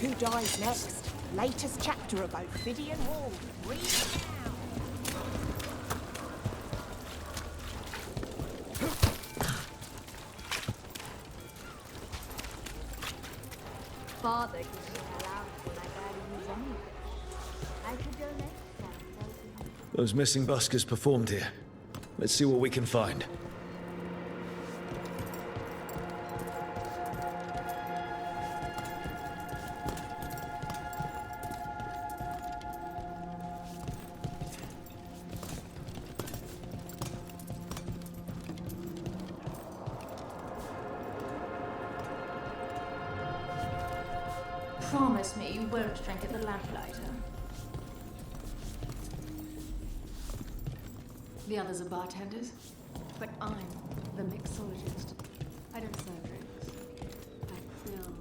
Who dies next? Latest chapter of Ophidian Hall. Read it now. Father gives me allowance when I barely use any. I could go next time. Those missing buskers performed here. Let's see what we can find. Promise me you won't drink at the lamplighter. The others are bartenders, but I'm the mixologist. I don't serve drinks. I fill.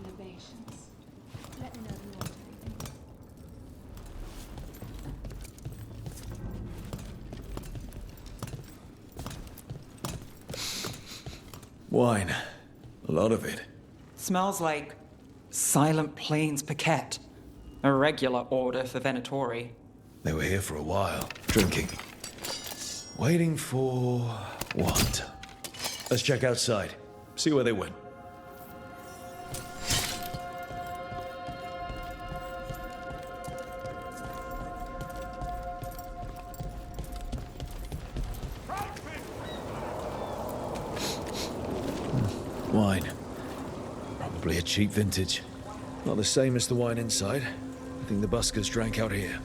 Libations. Let me know if you want anything. Wine. A lot of it. Smells like Silent Plains Paquette. A regular order for Venatori. They were here for a while, drinking. Waiting for what? Let's check outside. See where they went. Wine. Probably a cheap vintage. Not the same as the wine inside. I think the buskers drank out here.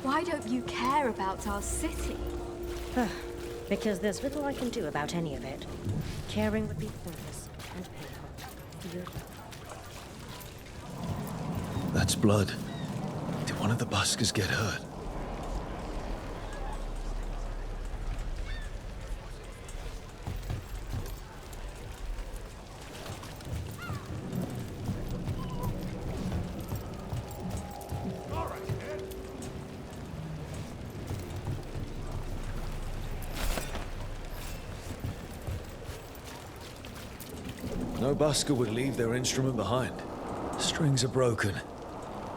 Why don't you care about our city? Because there's little I can do about any of it. Caring would be pointless and painful. Beautiful. That's blood. Did one of the buskers get hurt? No busker would leave their instrument behind. Strings are broken.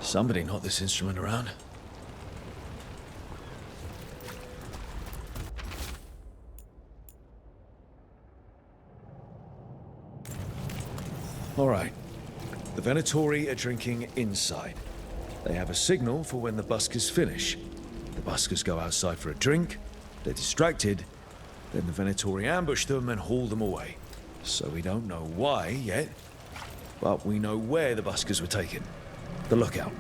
Somebody knocked this instrument around. All right. The Venatori are drinking inside. They have a signal for when the buskers finish. The buskers go outside for a drink, they're distracted, then the Venatori ambush them and haul them away. So we don't know why yet, but we know where the buskers were taken. The lookout.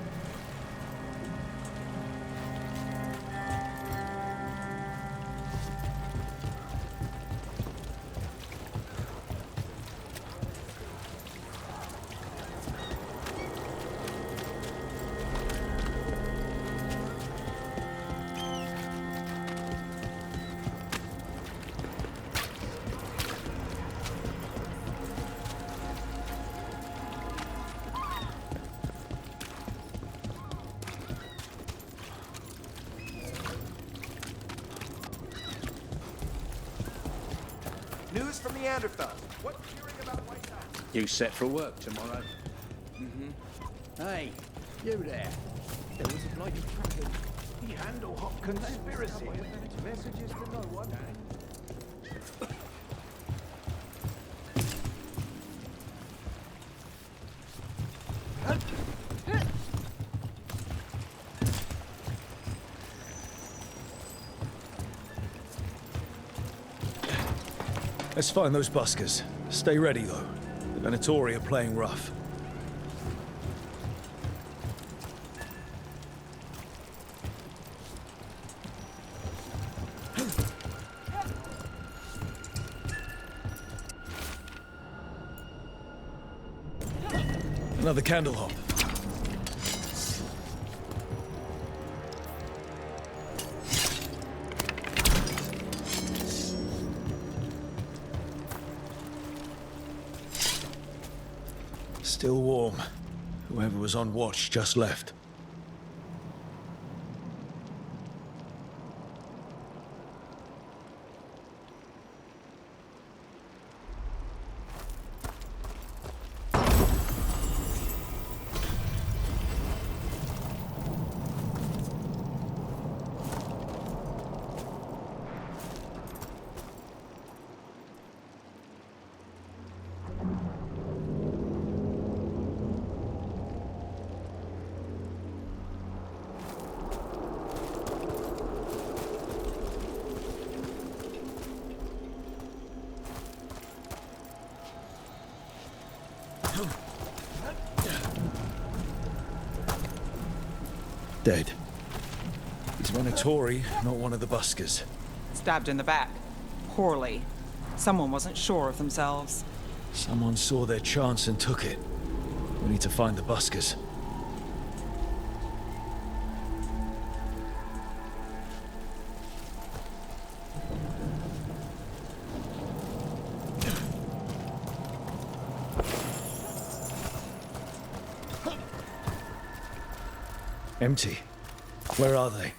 News from Neanderthal. What you hearing about White House? You set for work tomorrow? Hey, you there. There was a bloody tracking. Candle hop conspiracy. Messages to no one. Let's find those buskers. Stay ready, though. The Venatori are playing rough. Another candle hop. Still warm. Whoever was on watch just left. Dead. He's Venatori, not one of the buskers. Stabbed in the back. Poorly. Someone wasn't sure of themselves. Someone saw their chance and took it. We need to find the buskers. Empty. Where are they?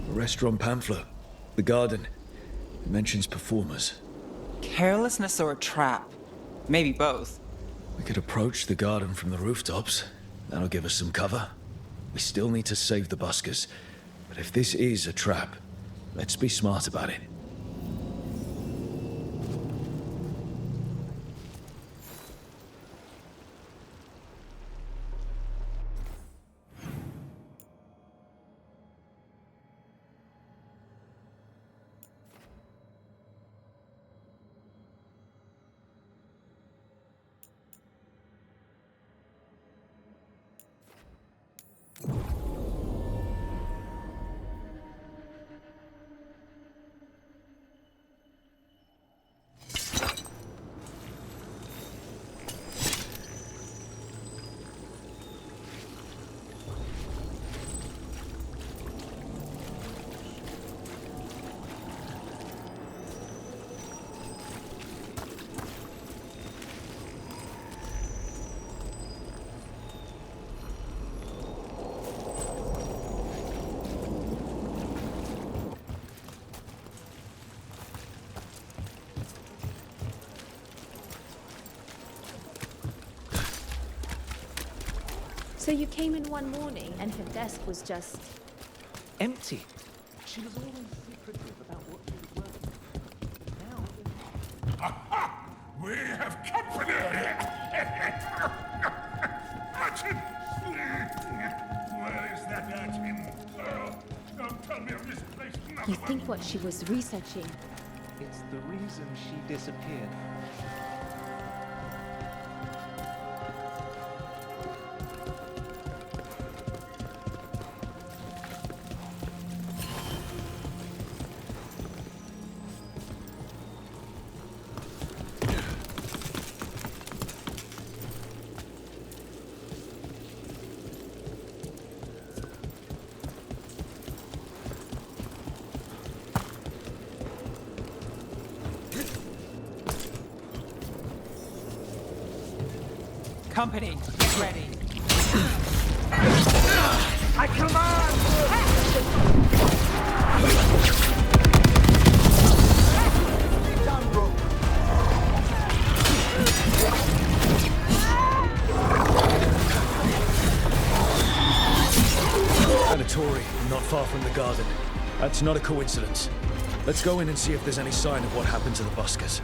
A restaurant pamphlet. The garden. It mentions performers. Carelessness or a trap? Maybe both. We could approach the garden from the rooftops. That'll give us some cover. We still need to save the buskers. But if this is a trap, let's be smart about it. So you came in one morning and her desk was just... Empty. She was always secretive about what she was working on. Now... Aha! We have company! Martin! Where is that Martin? Oh, don't tell me I've misplaced another You think what she was researching? It's the reason she disappeared. Company, get ready. I command! Venatori, not far from the garden. That's not a coincidence. Let's go in and see if there's any sign of what happened to the buskers.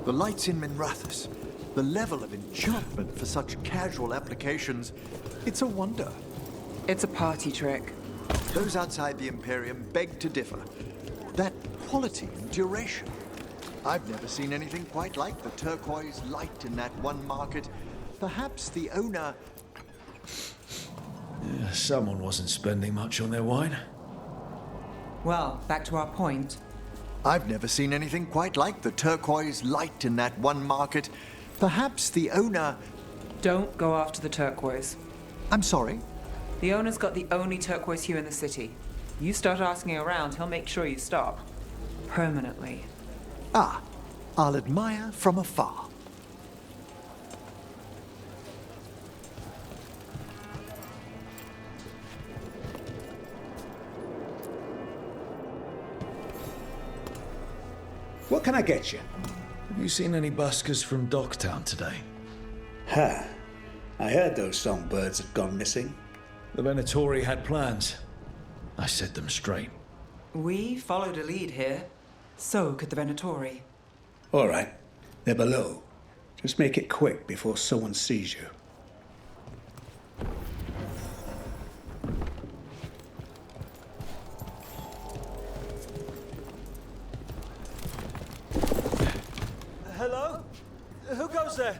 The lights in Minrathous, the level of enchantment for such casual applications, it's a wonder. It's a party trick. Those outside the Imperium beg to differ. That quality and duration. I've never seen anything quite like the turquoise light in that one market. Perhaps the owner... Yeah, someone wasn't spending much on their wine. Well, back to our point. I've never seen anything quite like the turquoise light in that one market. Perhaps the owner... Don't go after the turquoise. I'm sorry? The owner's got the only turquoise hue in the city. You start asking around, he'll make sure you stop. Permanently. Ah, I'll admire from afar. What can I get you? Have you seen any buskers from Docktown today? Ha! I heard those songbirds had gone missing. The Venatori had plans. I set them straight. We followed a lead here. So could the Venatori. All right. They're below. Just make it quick before someone sees you. Hello? Who goes there?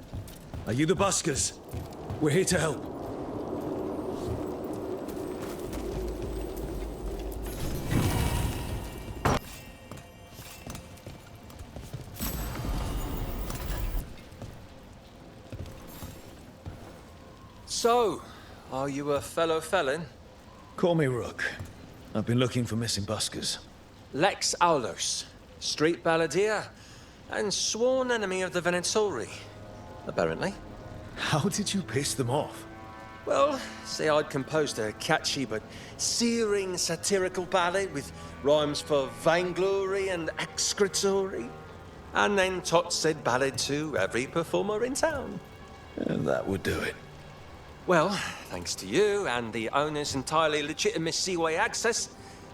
Are you the buskers? We're here to help. So, are you a fellow felon? Call me Rook. I've been looking for missing buskers. Lex Aulos, street balladeer, and sworn enemy of the Venatori, apparently. How did you piss them off? Well, say I'd composed a catchy but searing satirical ballad with rhymes for vainglory and excretory. And then Tot said ballad to every performer in town. And that would do it. Well, thanks to you and the owner's entirely legitimate seaway access,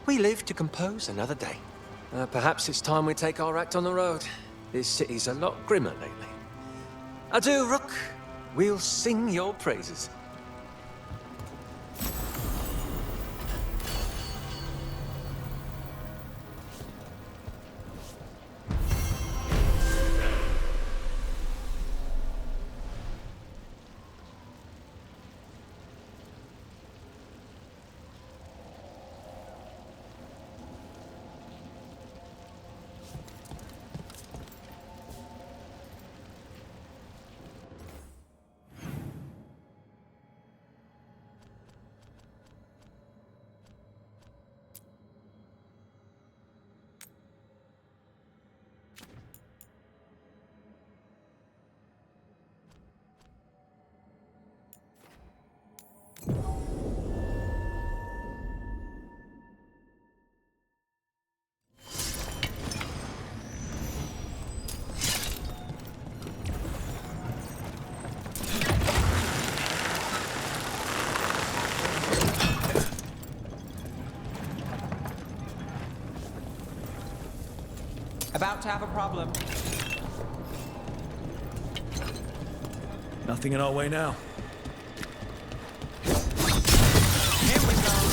we live to compose another day. Perhaps it's time we take our act on the road. This city's a lot grimmer lately. Adieu, Rook. We'll sing your praises. About to have a problem. Nothing in our way now. Here we go.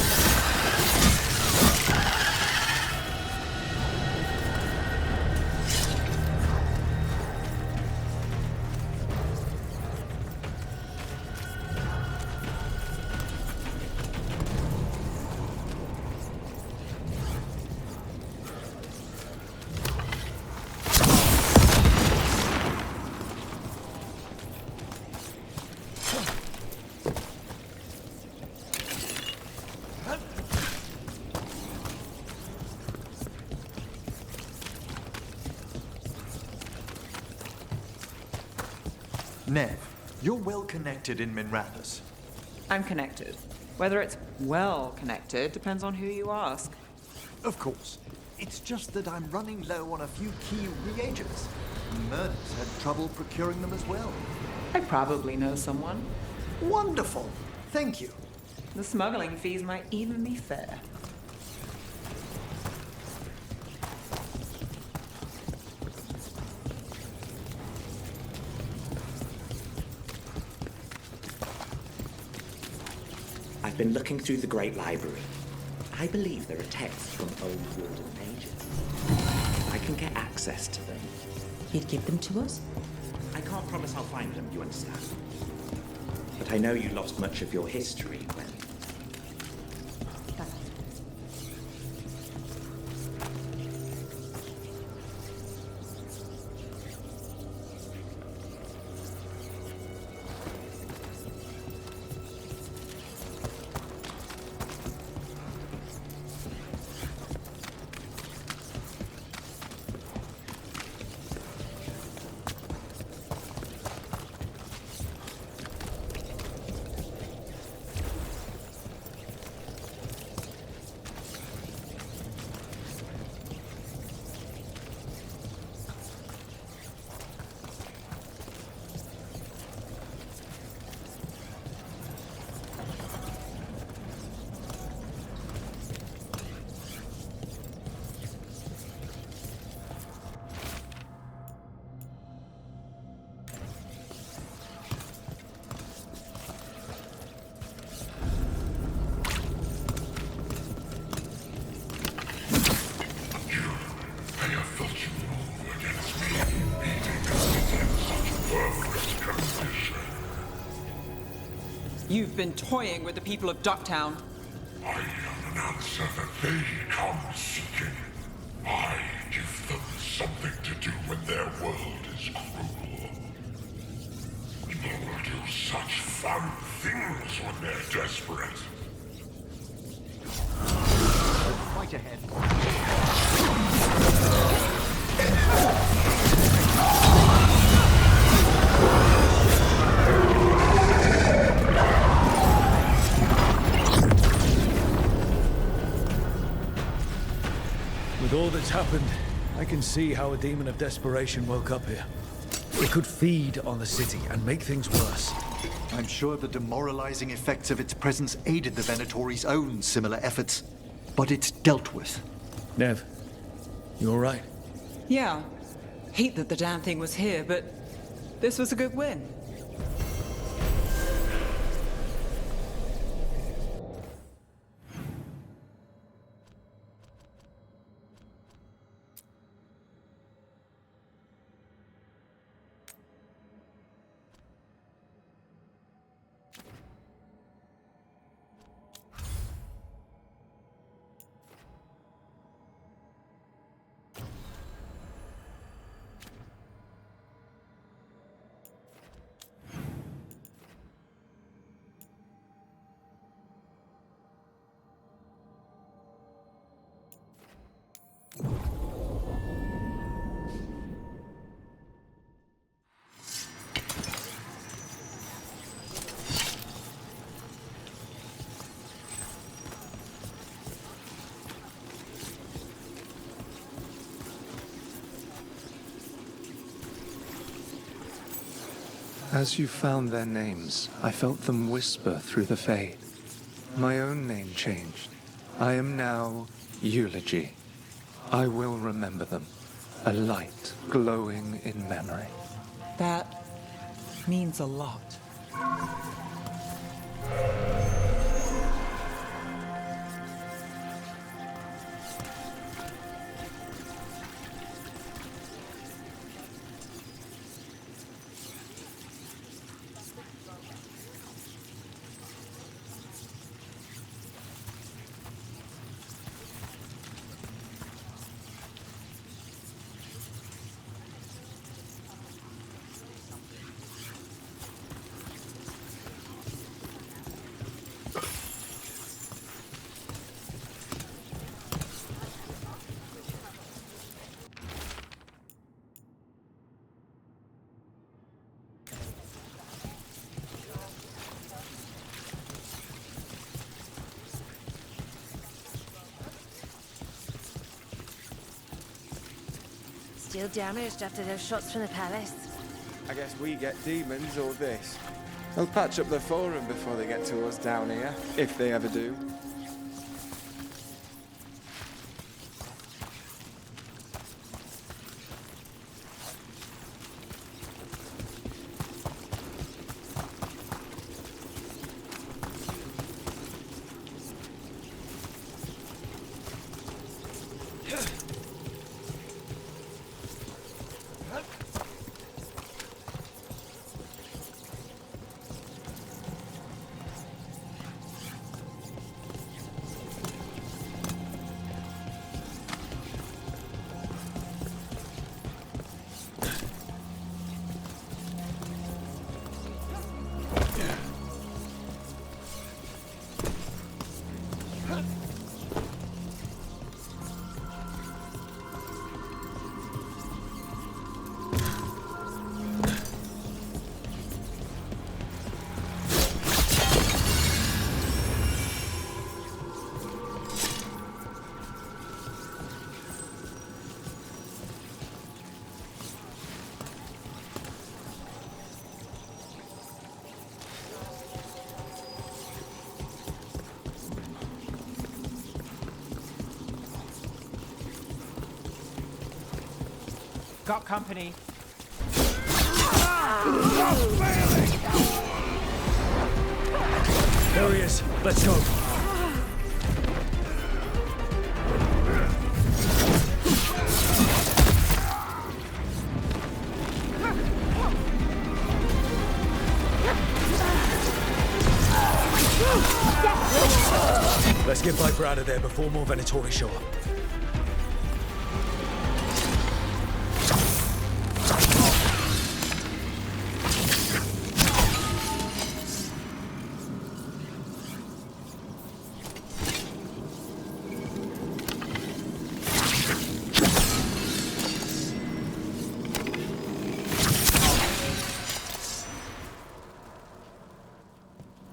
Nev, you're well connected in Minrathous. I'm connected. Whether it's well connected depends on who you ask. Of course. It's just that I'm running low on a few key reagents. Murder's had trouble procuring them as well. I probably know someone. Wonderful. Thank you. The smuggling fees might even be fair. I've been looking through the Great Library. I believe there are texts from old warden pages. I can get access to them. You'd give them to us? I can't promise I'll find them, you understand? But I know you lost much of your history when... You've been toying with the people of Ducktown. I am an answer that they come seeking. I give them something to do when their world is cruel. People will do such fun things when they're desperate. Right ahead. With all that's happened, I can see how a demon of desperation woke up here. It could feed on the city and make things worse. I'm sure the demoralizing effects of its presence aided the Venatori's own similar efforts, but it's dealt with. Nev, you all right? Yeah. Hate that the damn thing was here, but this was a good win. As you found their names, I felt them whisper through the fade. My own name changed. I am now Eulogy. I will remember them, a light glowing in memory. That means a lot. Still damaged after those shots from the palace. I guess we get demons or this. They'll patch up the forum before they get to us down here, if they ever do. Got company. There he is. Let's go. Let's get Viper out of there before more Venatori show up.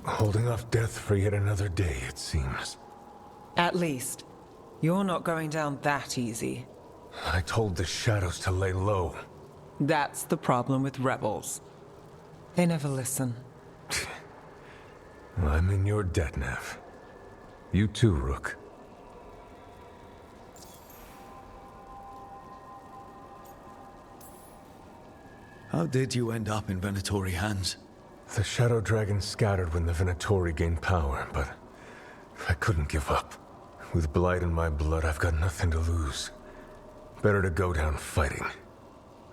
Holding off death for yet another day, it seems. At least, you're not going down that easy. I told the shadows to lay low. That's the problem with rebels. They never listen. I'm in your debt, Nev. You too, Rook. How did you end up in Venatori hands? The Shadow Dragon scattered when the Venatori gained power, but I couldn't give up. With Blight in my blood, I've got nothing to lose. Better to go down fighting.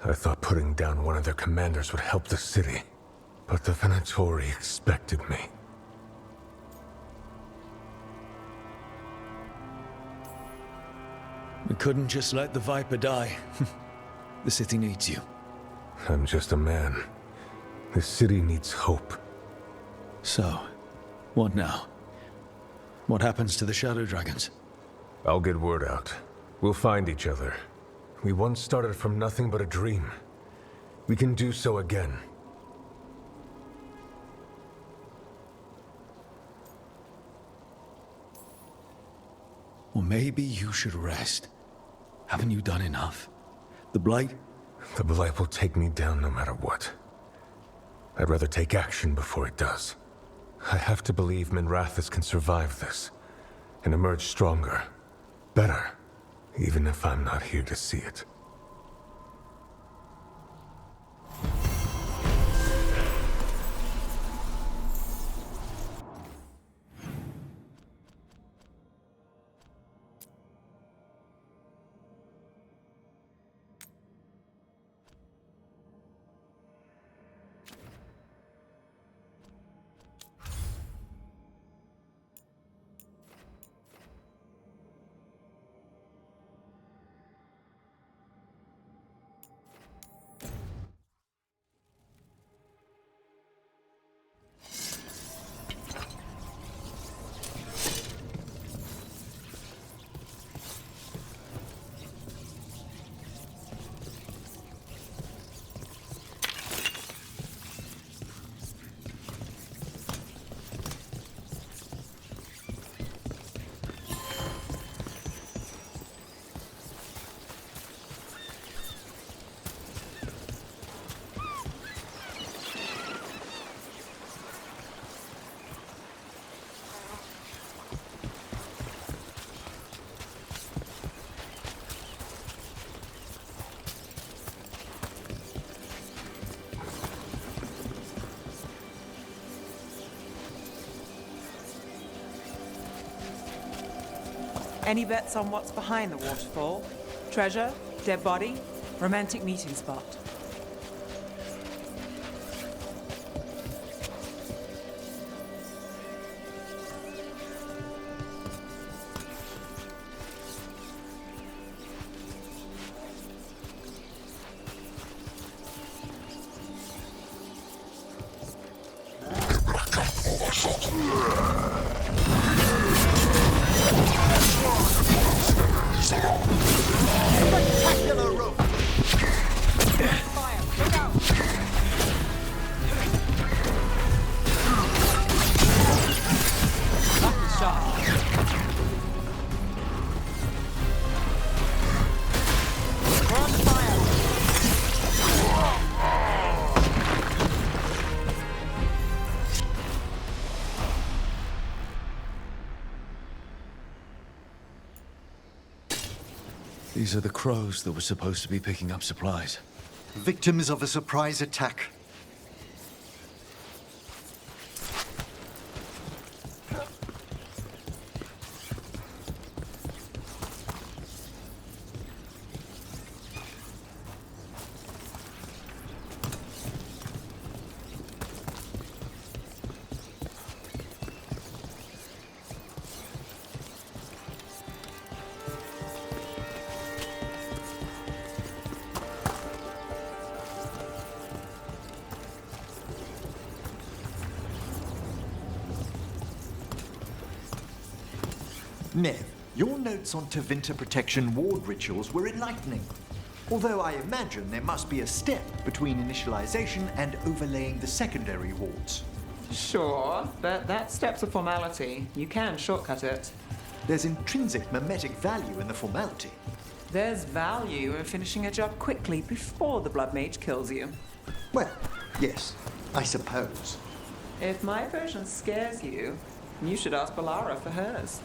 I thought putting down one of their commanders would help the city, but the Venatori expected me. We couldn't just let the Viper die. The city needs you. I'm just a man. The city needs hope. So, what now? What happens to the Shadow Dragons? I'll get word out. We'll find each other. We once started from nothing but a dream. We can do so again. Or maybe you should rest. Haven't you done enough? The Blight? The Blight will take me down no matter what. I'd rather take action before it does. I have to believe Minrathous can survive this, and emerge stronger, better, even if I'm not here to see it. Any bets on what's behind the waterfall? Treasure? Dead body? Romantic meeting spot? Spectacular rope! These are the crows that were supposed to be picking up supplies. Victims of a surprise attack. Nev, your notes on Tevinter protection ward rituals were enlightening. Although I imagine there must be a step between initialization and overlaying the secondary wards. Sure, but that step's a formality. You can shortcut it. There's intrinsic mimetic value in the formality. There's value in finishing a job quickly before the Blood Mage kills you. Well, yes, I suppose. If my version scares you, you should ask Balara for hers.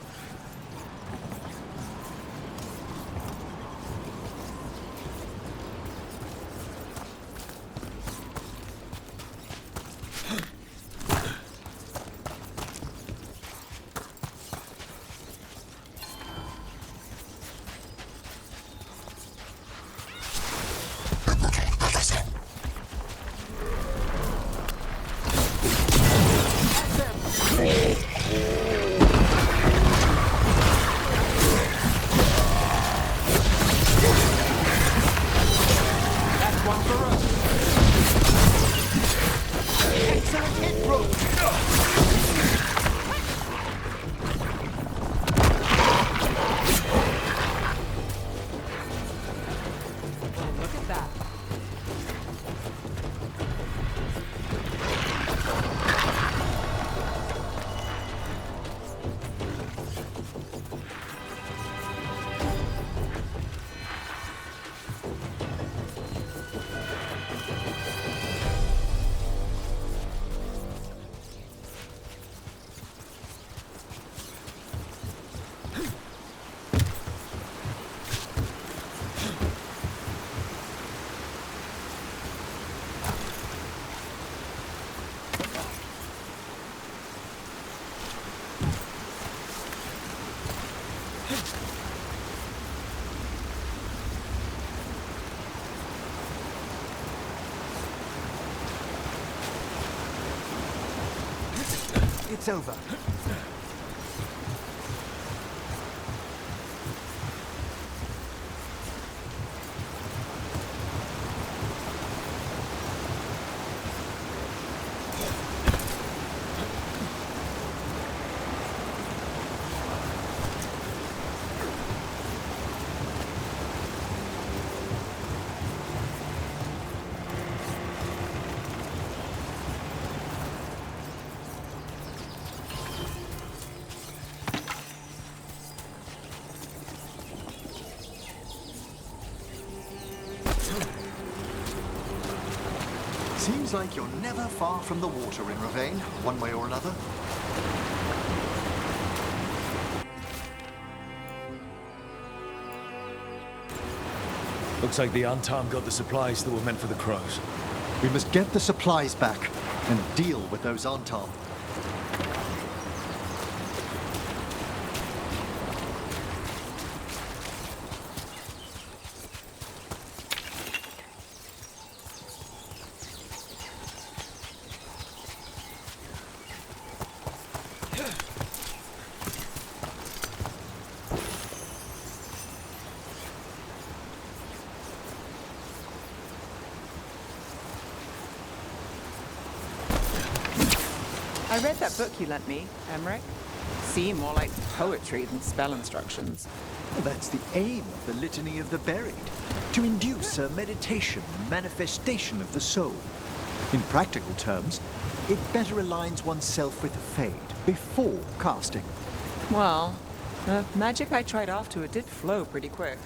It's over. Seems like you're never far from the water in Ravane, one way or another. Looks like the Antam got the supplies that were meant for the crows. We must get the supplies back and deal with those Antam. I read that book you lent me, Emmerich. Seemed more like poetry than spell instructions. Well, that's the aim of the Litany of the Buried, to induce a meditation and manifestation of the soul. In practical terms, it better aligns oneself with the Fade before casting. Well, the magic I tried after it did flow pretty quick.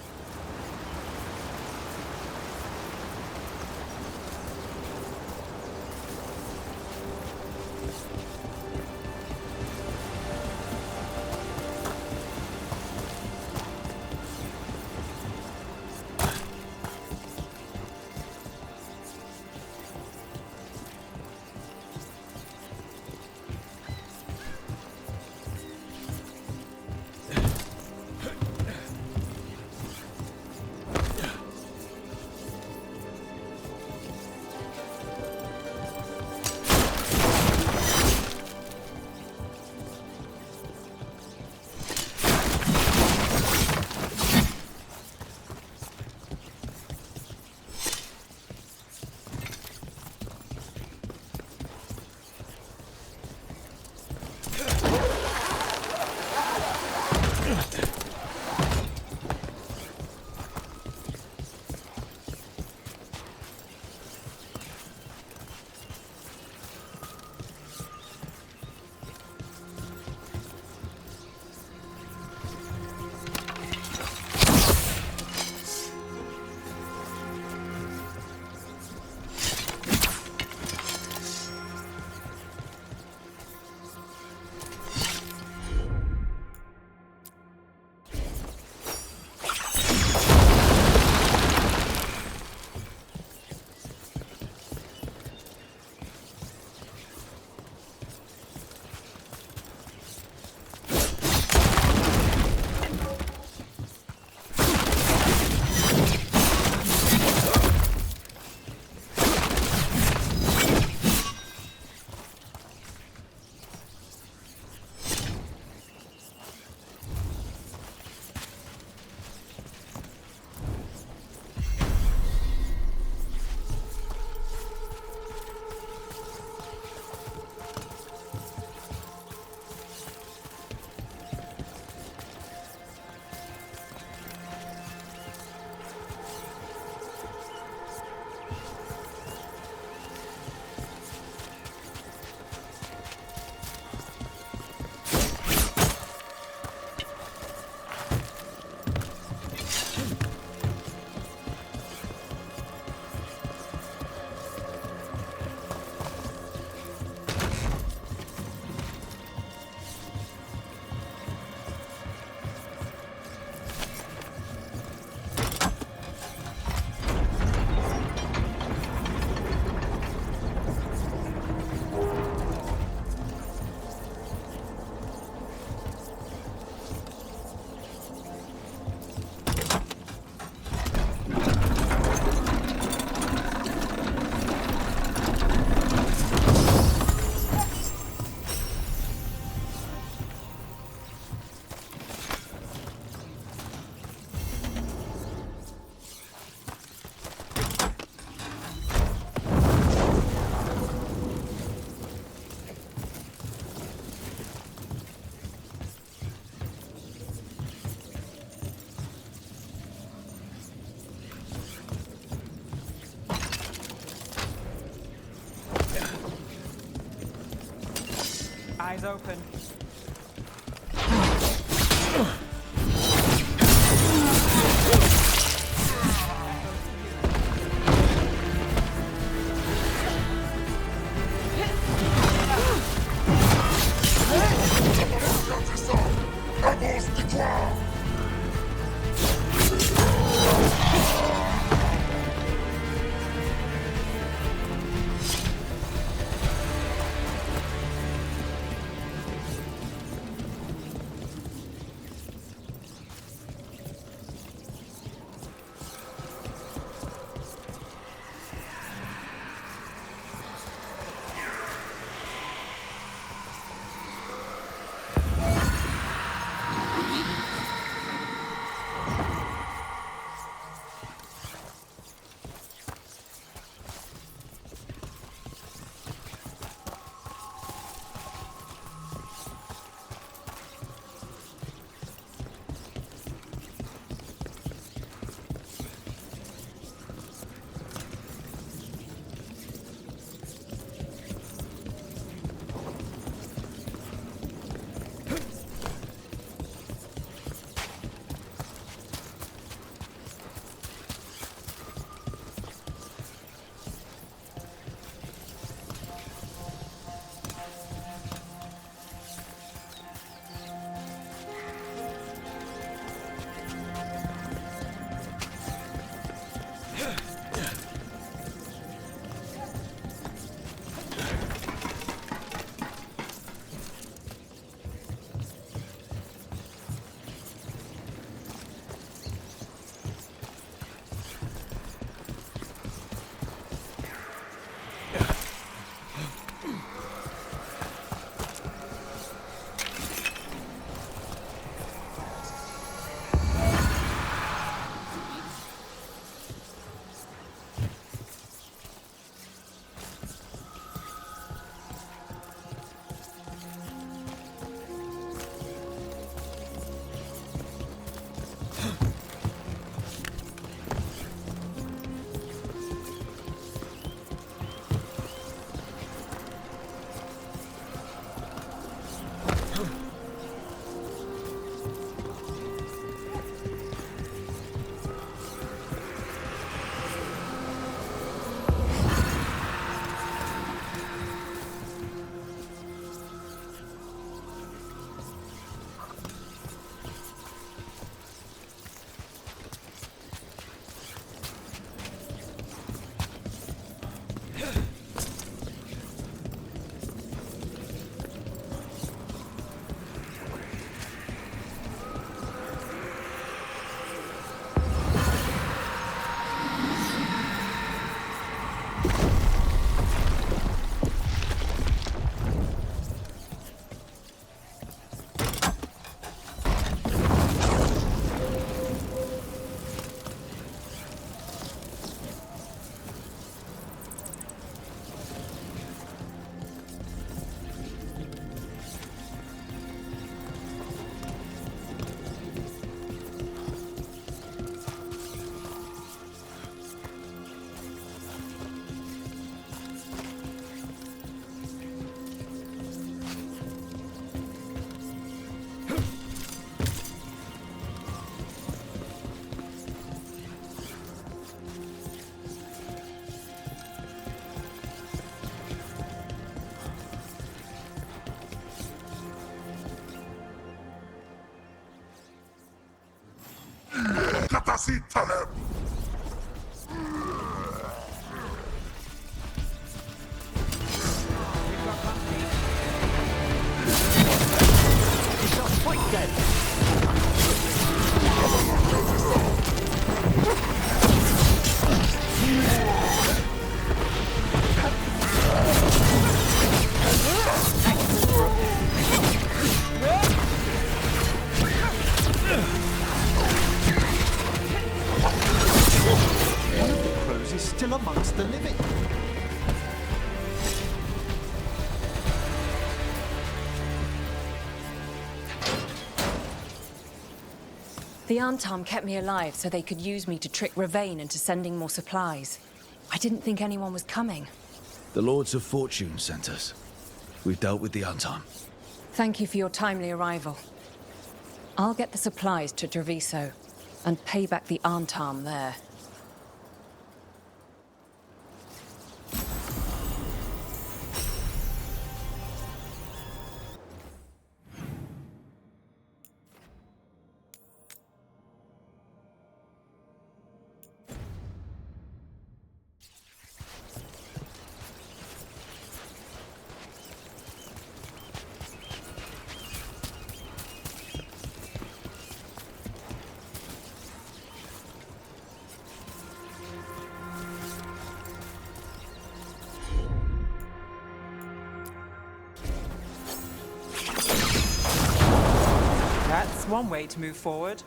Eyes open. Capacítale! The Antam kept me alive so they could use me to trick Ravane into sending more supplies. I didn't think anyone was coming. The Lords of Fortune sent us. We've dealt with the Antam. Thank you for your timely arrival. I'll get the supplies to Treviso and pay back the Arntarm there. That's one way to move forward.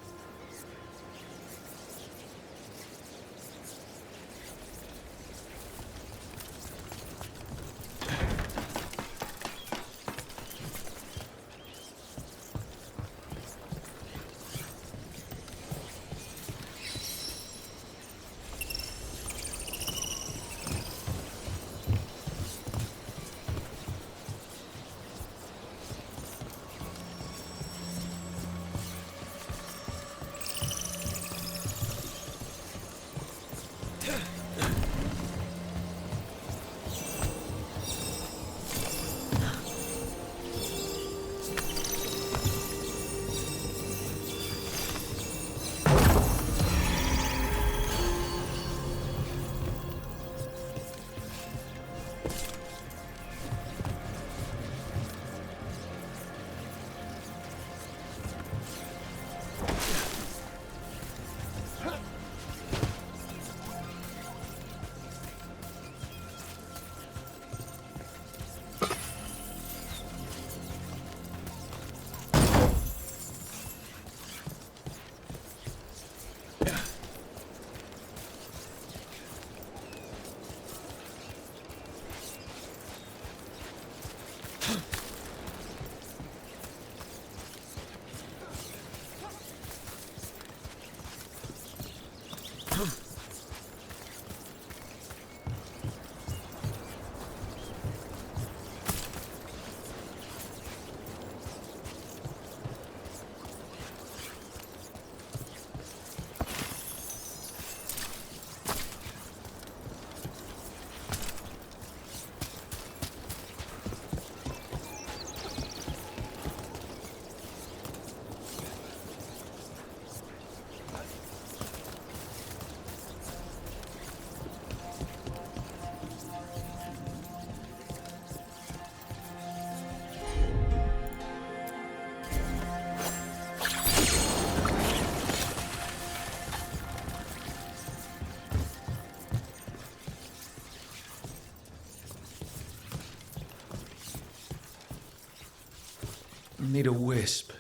Need a wisp.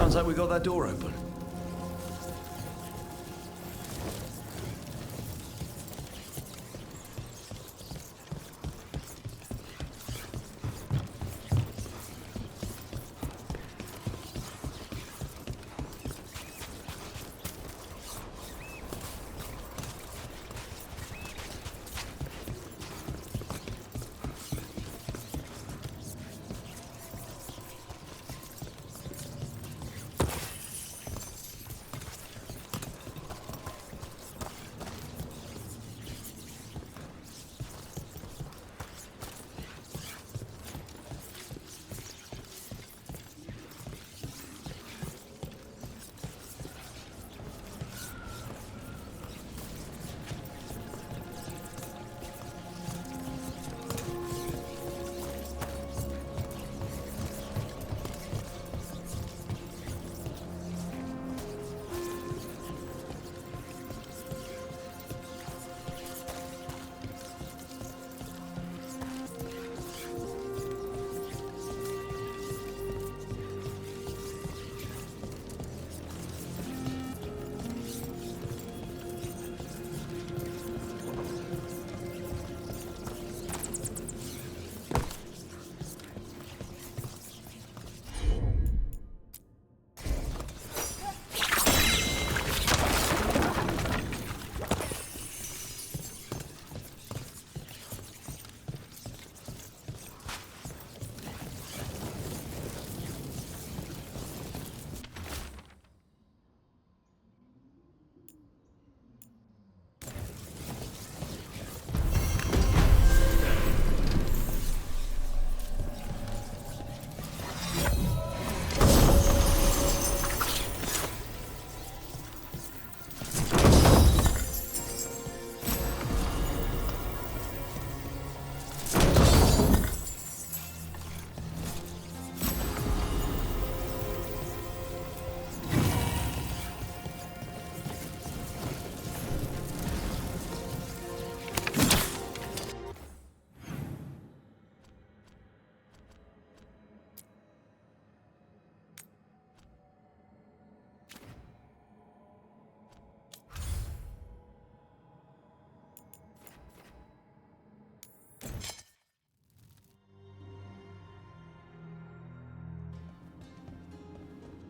Sounds like we got that door open.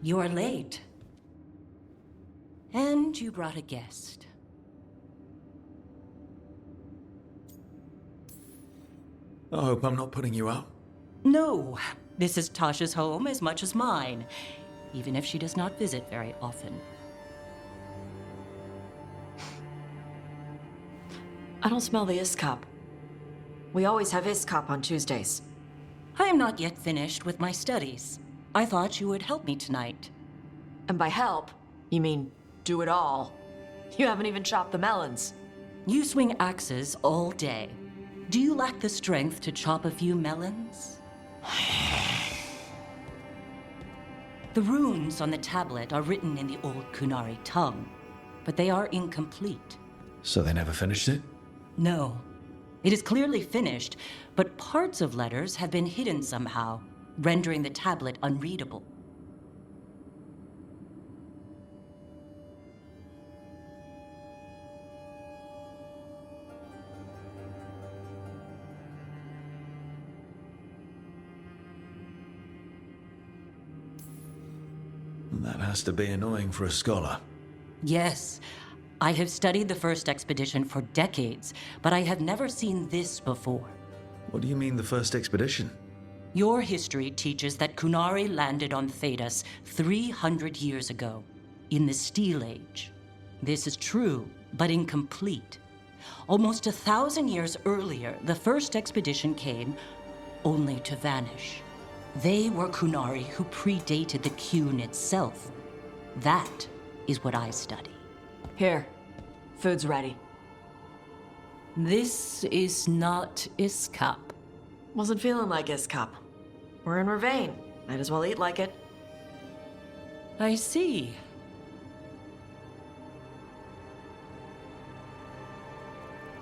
You're late. And you brought a guest. I hope I'm not putting you out. No, this is Tasha's home as much as mine, even if she does not visit very often. I don't smell the ISCOP. We always have ISCOP on Tuesdays. I am not yet finished with my studies. I thought you would help me tonight. And by help, you mean do it all. You haven't even chopped the melons. You swing axes all day. Do you lack the strength to chop a few melons? The runes on the tablet are written in the old Kunari tongue, but they are incomplete. So they never finished it? No. It is clearly finished, but parts of letters have been hidden somehow, rendering the tablet unreadable. That has to be annoying for a scholar. Yes. I have studied the first expedition for decades, but I have never seen this before. What do you mean, the first expedition? Your history teaches that Kunari landed on Thedas 300 years ago, in the Steel Age. This is true, but incomplete. Almost 1,000 years earlier, the first expedition came, only to vanish. They were Kunari who predated the Qun itself. That is what I study. Here, food's ready. This is not ISCOP. Wasn't feeling like ISCOP. We're in Ravane. Might as well eat like it. I see.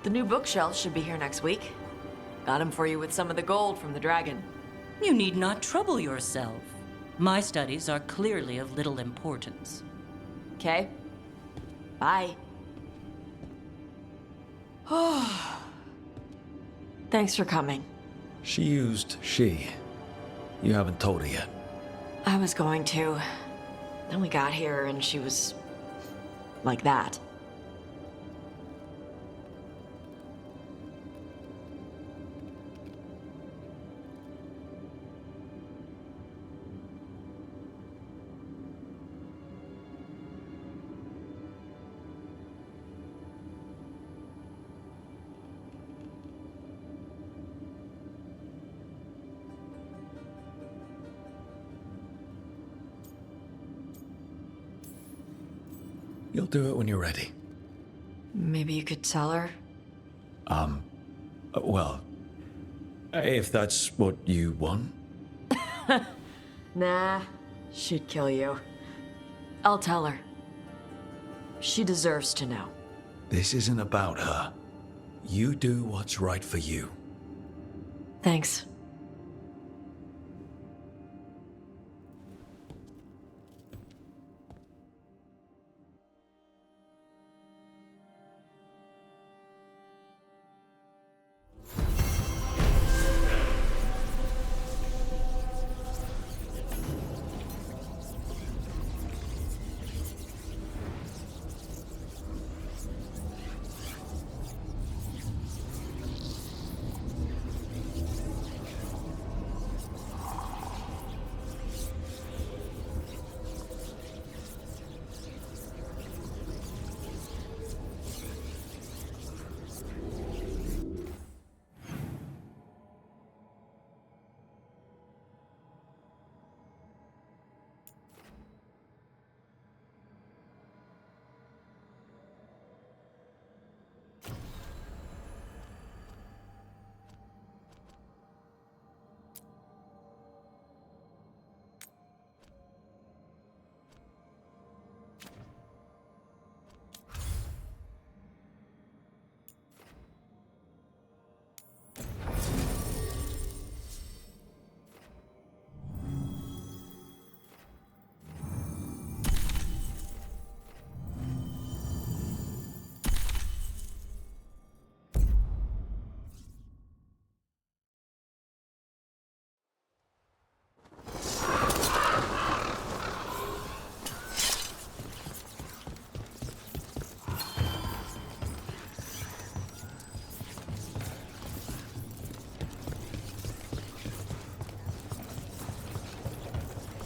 The new bookshelves should be here next week. Got them for you with some of the gold from the dragon. You need not trouble yourself. My studies are clearly of little importance. Okay. Bye. Thanks for coming. She used she. You haven't told her yet. I was going to. Then we got here and she was like that. You'll do it when you're ready. Maybe you could tell her? Well, if that's what you want. Nah, she'd kill you. I'll tell her. She deserves to know. This isn't about her. You do what's right for you. Thanks.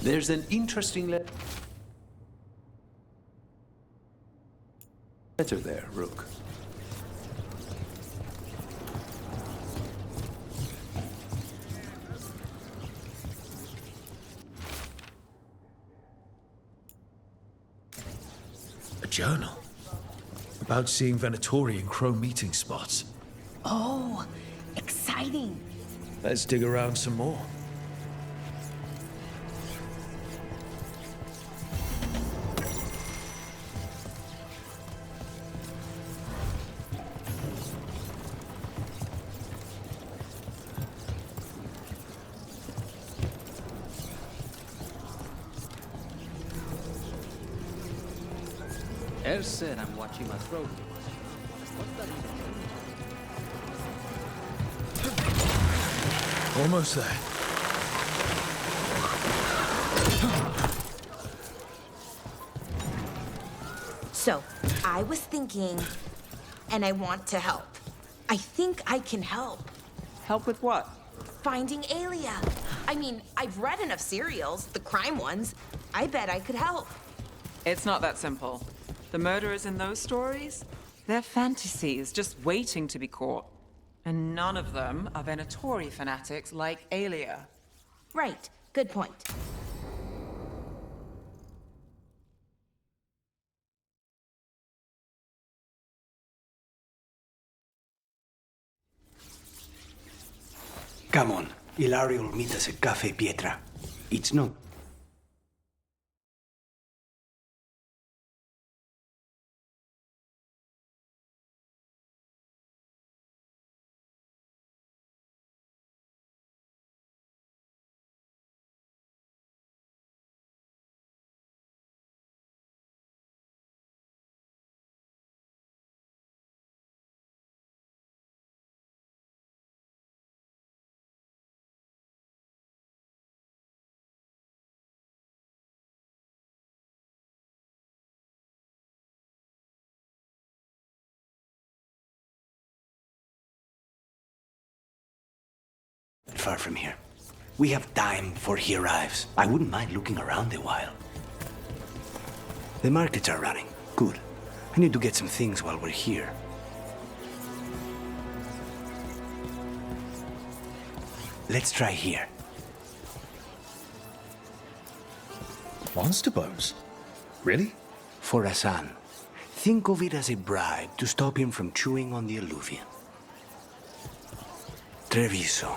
There's an interesting letter there, Rook. A journal. About seeing Venatori in Crow meeting spots. Oh, exciting. Let's dig around some more. Air said I'm watching my throat. Almost there. So, I was thinking, and I want to help. I think I can help. Help with what? Finding Alia. I mean, I've read enough serials, the crime ones. I bet I could help. It's not that simple. The murderers in those stories? They're fantasies, just waiting to be caught. And none of them are Venatori fanatics like Alia. Right. Good point. Come on. Ilario will meet us at Cafe Pietra. It's not... far from here. We have time before he arrives. I wouldn't mind looking around a while. The markets are running. Good. I need to get some things while we're here. Let's try here. Monster bones? Really? For Hassan. Think of it as a bribe to stop him from chewing on the alluvium. Treviso.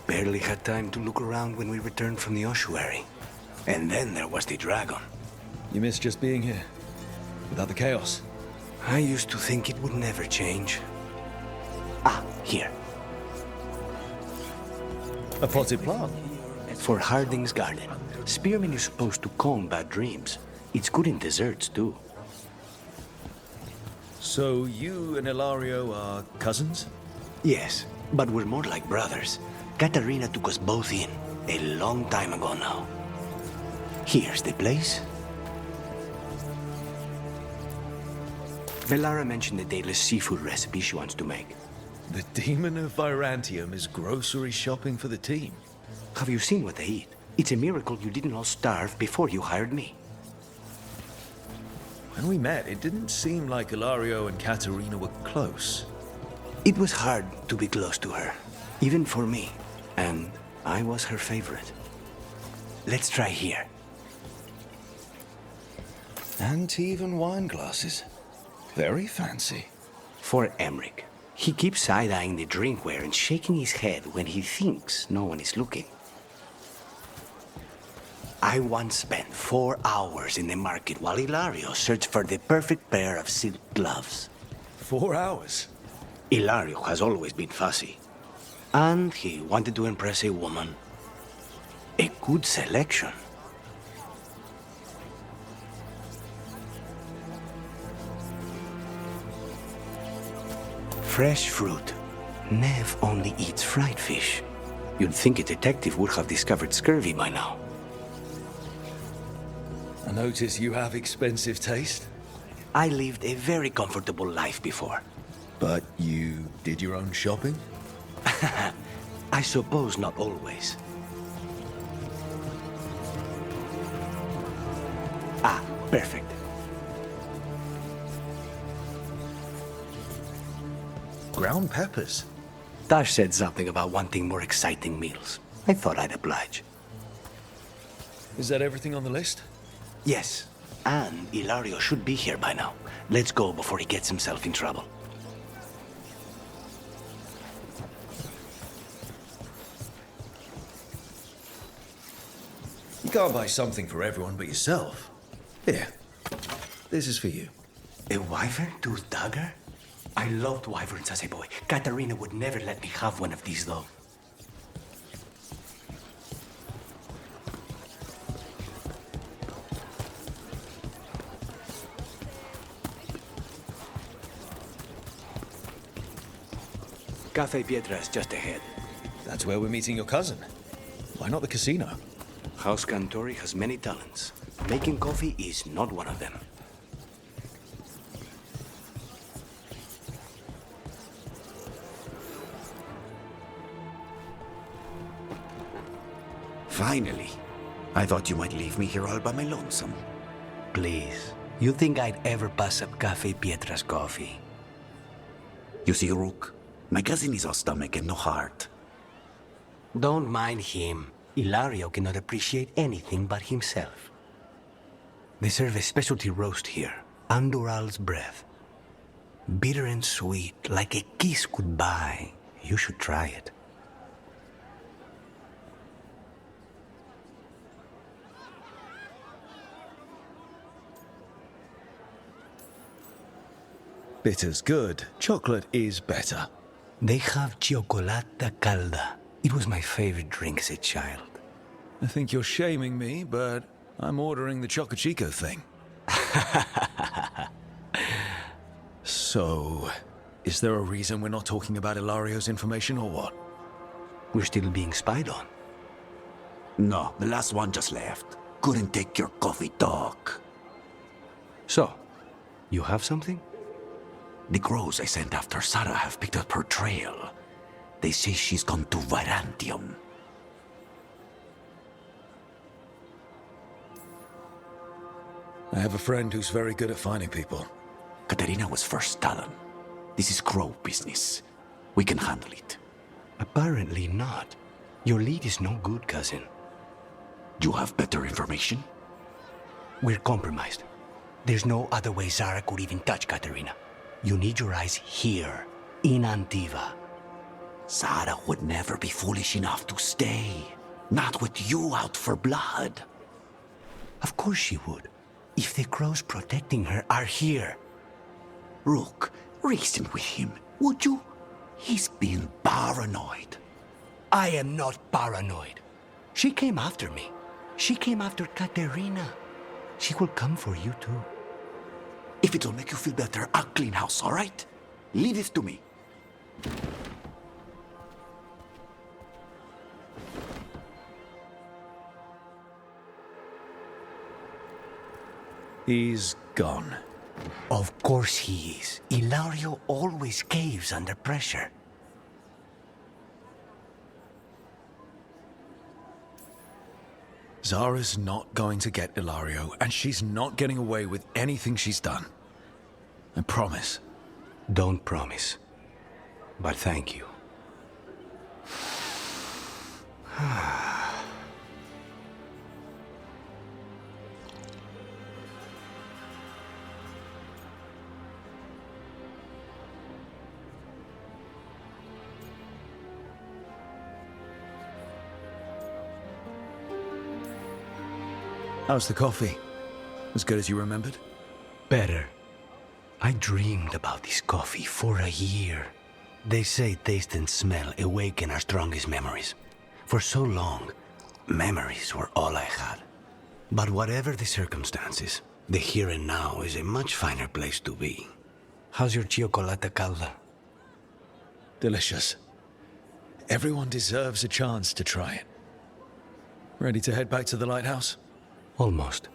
Barely had time to look around when we returned from the ossuary. And then there was the dragon. You miss just being here? Without the chaos? I used to think it would never change. Ah, here. A potted plant? For Harding's garden. Spearmint is supposed to calm bad dreams. It's good in desserts, too. So you and Ilario are cousins? Yes, but we're more like brothers. Katarina took us both in, a long time ago now. Here's the place. Velara mentioned the daily seafood recipe she wants to make. The demon of Virantium is grocery shopping for the team. Have you seen what they eat? It's a miracle you didn't all starve before you hired me. When we met, it didn't seem like Ilario and Katarina were close. It was hard to be close to her, even for me. And I was her favorite. Let's try here. And even wine glasses. Very fancy. For Emmerich. He keeps side-eyeing the drinkware and shaking his head when he thinks no one is looking. I once spent 4 hours in the market while Ilario searched for the perfect pair of silk gloves. 4 hours? Ilario has always been fussy. And he wanted to impress a woman. A good selection. Fresh fruit. Nev only eats fried fish. You'd think a detective would have discovered scurvy by now. I notice you have expensive taste. I lived a very comfortable life before. But you did your own shopping? I suppose not always. Ah, perfect. Ground peppers? Tash said something about wanting more exciting meals. I thought I'd oblige. Is that everything on the list? Yes, and Ilario should be here by now. Let's go before he gets himself in trouble. You can't buy something for everyone but yourself. Here, this is for you. A wyvern tooth dagger? I loved wyverns as a boy. Katarina would never let me have one of these, though. Cafe Pietra's just ahead. That's where we're meeting your cousin. Why not the casino? House Cantori has many talents. Making coffee is not one of them. Finally. I thought you might leave me here all by my lonesome. Please. You think I'd ever pass up Cafe Pietra's coffee? You see, Rook, my cousin is all stomach and no heart. Don't mind him. Ilario cannot appreciate anything but himself. They serve a specialty roast here, Andoral's breath. Bitter and sweet, like a kiss goodbye. You should try it. Bitter's good. Chocolate is better. They have chocolata calda. It was my favorite drink as a child. I think you're shaming me, but I'm ordering the Choco Chico thing. So, is there a reason we're not talking about Ilario's information or what? We're still being spied on. No, the last one just left. Couldn't take your coffee talk. So, you have something? The crows I sent after Sarah have picked up her trail. They say she's gone to Virantium. I have a friend who's very good at finding people. Katerina was first Talon. This is crow business. We can handle it. Apparently not. Your lead is no good, cousin. You have better information? We're compromised. There's no other way Zara could even touch Katerina. You need your eyes here, in Antiva. Sarah would never be foolish enough to stay. Not with you out for blood. Of course she would. If the crows protecting her are here. Rook, reason with him, would you? He's being paranoid. I am not paranoid. She came after me. She came after Katerina. She will come for you too. If it'll make you feel better, I'll clean house, all right? Leave it to me. He's gone. Of course he is. Ilario always caves under pressure. Zara's not going to get Ilario, and she's not getting away with anything she's done. I promise. Don't promise. But thank you. How's the coffee? As good as you remembered? Better. I dreamed about this coffee for a year. They say taste and smell awaken our strongest memories. For so long, memories were all I had. But whatever the circumstances, the here and now is a much finer place to be. How's your chocolate calda? Delicious. Everyone deserves a chance to try it. Ready to head back to the lighthouse? Almost.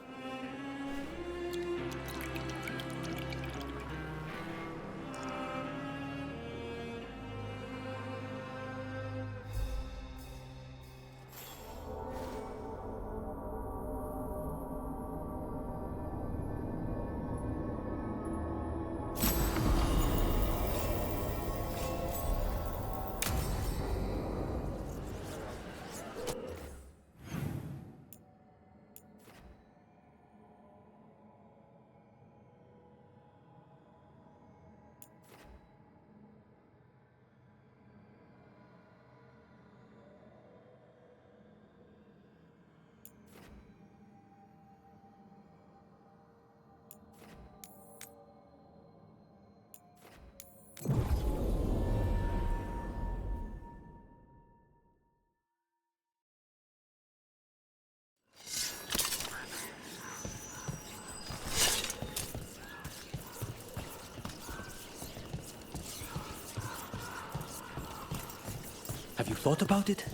thought about it?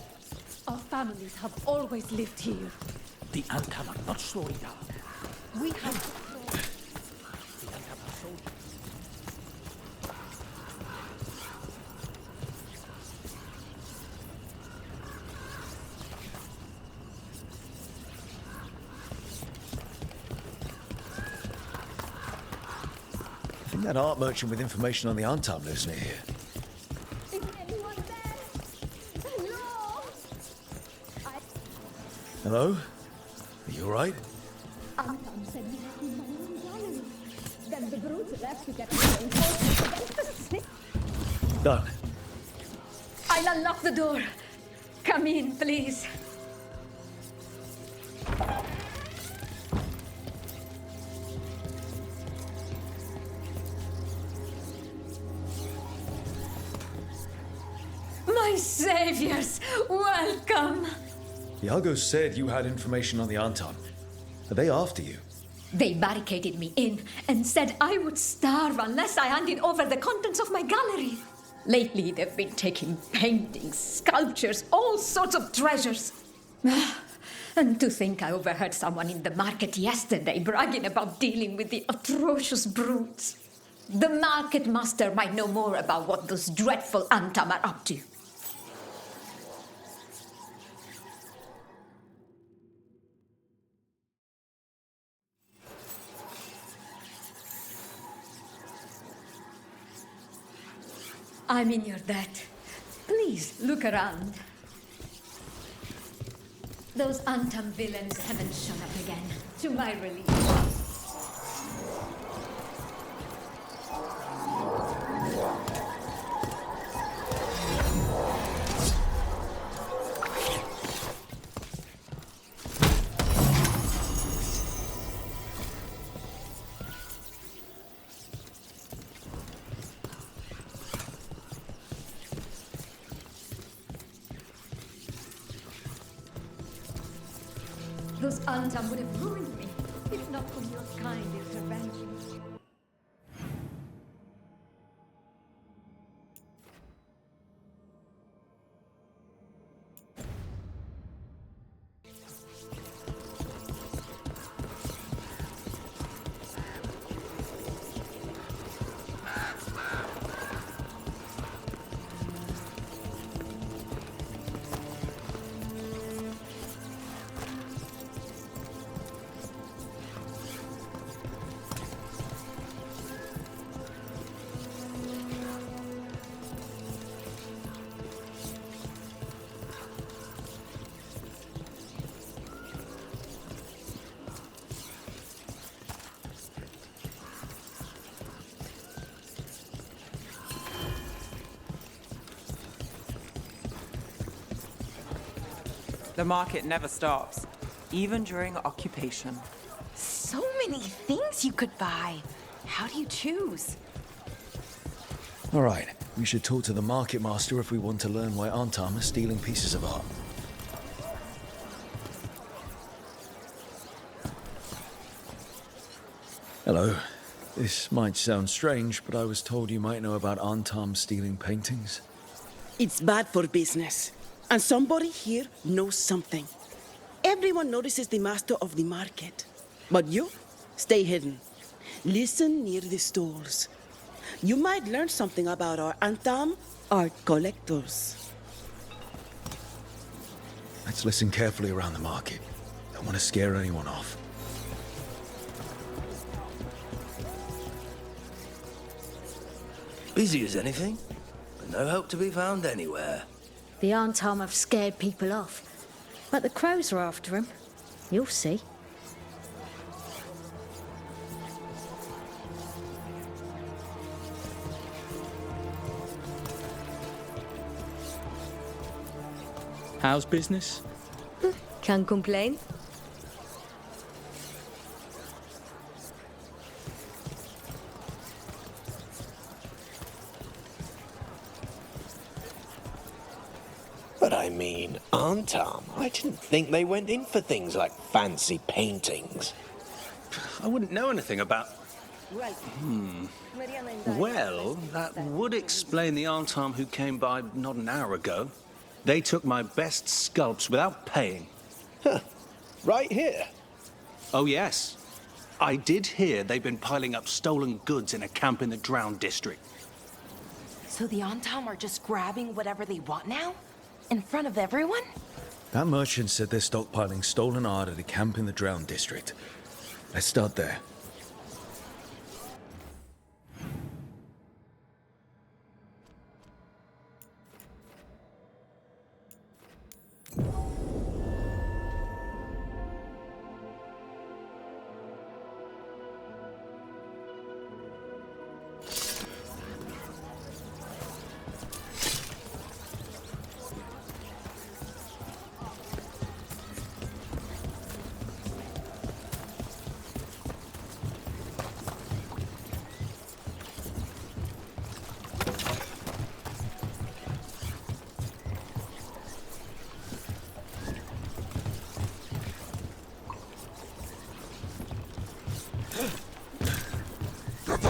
Our families have always lived here. The Antam are not slowing down. We have... The Antam are soldiers. I think that art merchant with information on the Antam lives near here. Is anyone there? Hello? Hello? Are you alright? Antam said we had in my own gallery. Then the brute left to get reinforcements against the snake. Done. I'll unlock the door. Come in, please. My saviors, welcome. Iago said you had information on the Antam. Are they after you? They barricaded me in and said I would starve unless I handed over the contents of my gallery. Lately, they've been taking paintings, sculptures, all sorts of treasures. And to think I overheard someone in the market yesterday bragging about dealing with the atrocious brutes. The market master might know more about what those dreadful Antam are up to. I'm in your debt. Please look around. Those Antam villains haven't shown up again, to my relief. Those Antam would have ruined me, if not for your kind intervention. The market never stops, even during occupation. So many things you could buy. How do you choose? All right, we should talk to the market master if we want to learn why Antam are stealing pieces of art. Hello. This might sound strange, but I was told you might know about Antam stealing paintings. It's bad for business. And somebody here knows something. Everyone notices the master of the market. But you, stay hidden. Listen near the stalls. You might learn something about our Antam art collectors. Let's listen carefully around the market. Don't want to scare anyone off. Busy as anything, but no help to be found anywhere. The Antam have scared people off, but the crows are after him. You'll see. How's business? Can't complain. But I mean, Antam, I didn't think they went in for things like fancy paintings. I wouldn't know anything about... Well, that would explain the Antam who came by not an hour ago. They took my best sculpts without paying. Huh. Right here? Oh, yes. I did hear they've been piling up stolen goods in a camp in the Drowned district. So the Antam are just grabbing whatever they want now? In front of everyone? That merchant said they're stockpiling stolen art at a camp in the Drowned district. Let's start there.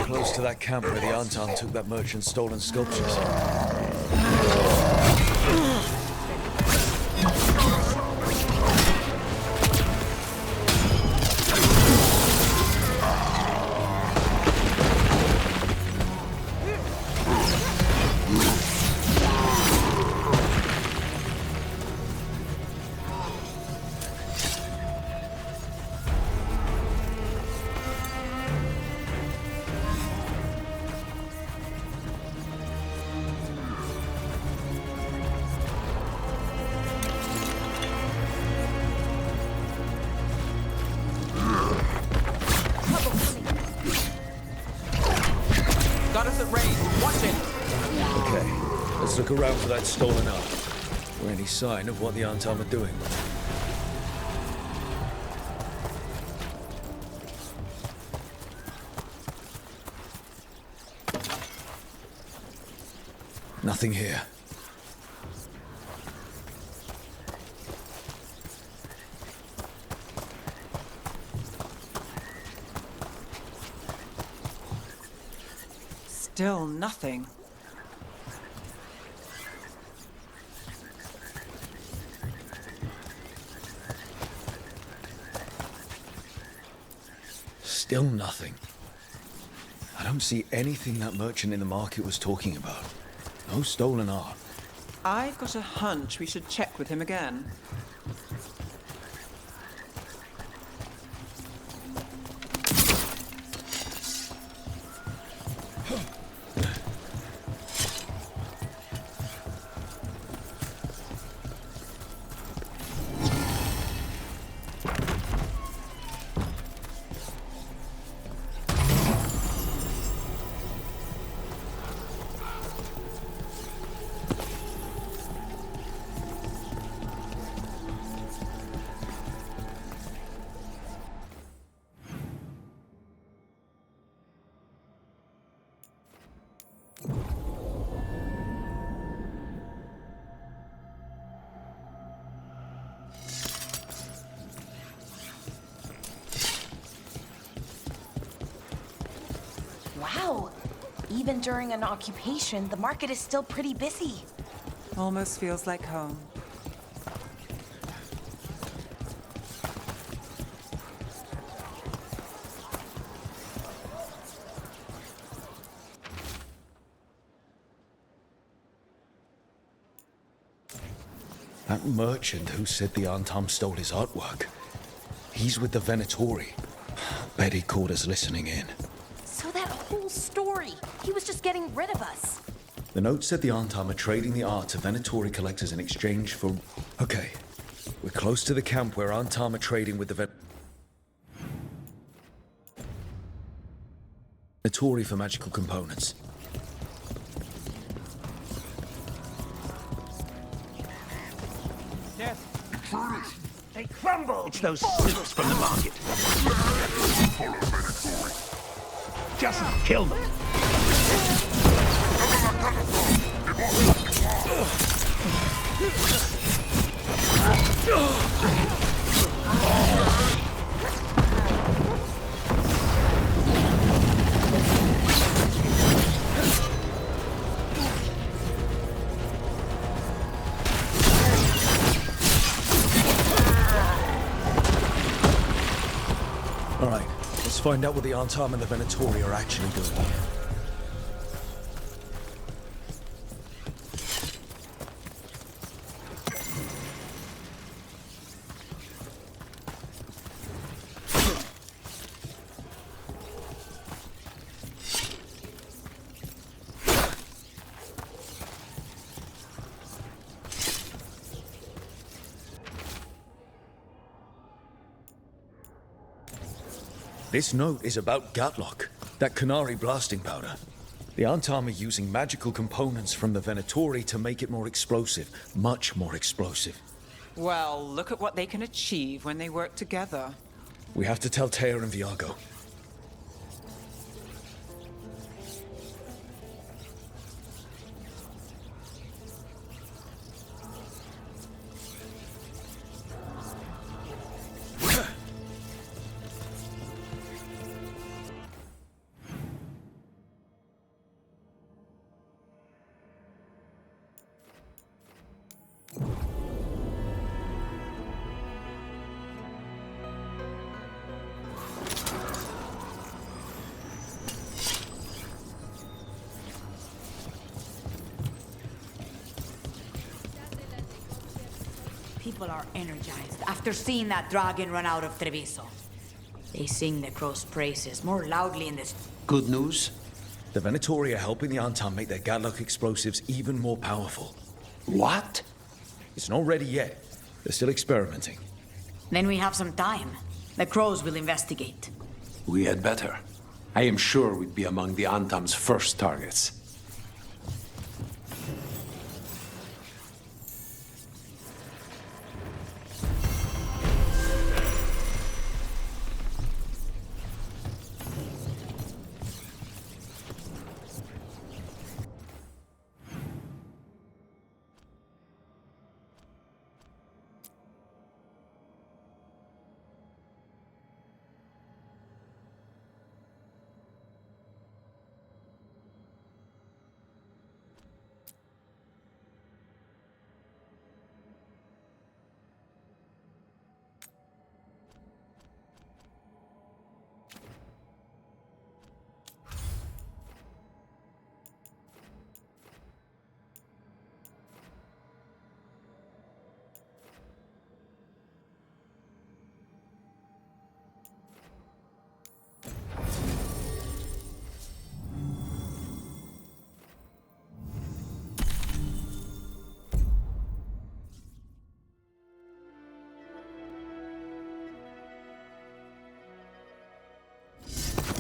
Close to that camp where the Antam took that merchant's stolen sculptures. Look around for that stolen art, or any sign of what the Antam are doing. Nothing here. Still nothing. Still nothing. I don't see anything that merchant in the market was talking about. No stolen art. I've got a hunch we should check with him again. Wow. Even during an occupation, the market is still pretty busy. Almost feels like home. That merchant who said the Antam stole his artwork. He's with the Venatori. Bet he caught us listening in. So that whole story, he was just getting rid of us. The note said the Antam are trading the art to Venatori collectors in exchange for... Okay, we're close to the camp where Antam are trading with the Venatori for magical components. They crumble! It's those snooks from the market. Just kill them. All right, let's find out what the Antam and the Venatori are actually doing here. This note is about Gatlock, that Canary blasting powder. The Antam are using magical components from the Venatori to make it more explosive, much more explosive. Well, look at what they can achieve when they work together. We have to tell Teo and Viago. People are energized after seeing that dragon run out of Treviso. They sing the crow's praises more loudly in this. Good news? The Venatori are helping the Antam make their Gatlock explosives even more powerful. What? It's not ready yet. They're still experimenting. Then we have some time. The crows will investigate. We had better. I am sure we'd be among the Antam's first targets.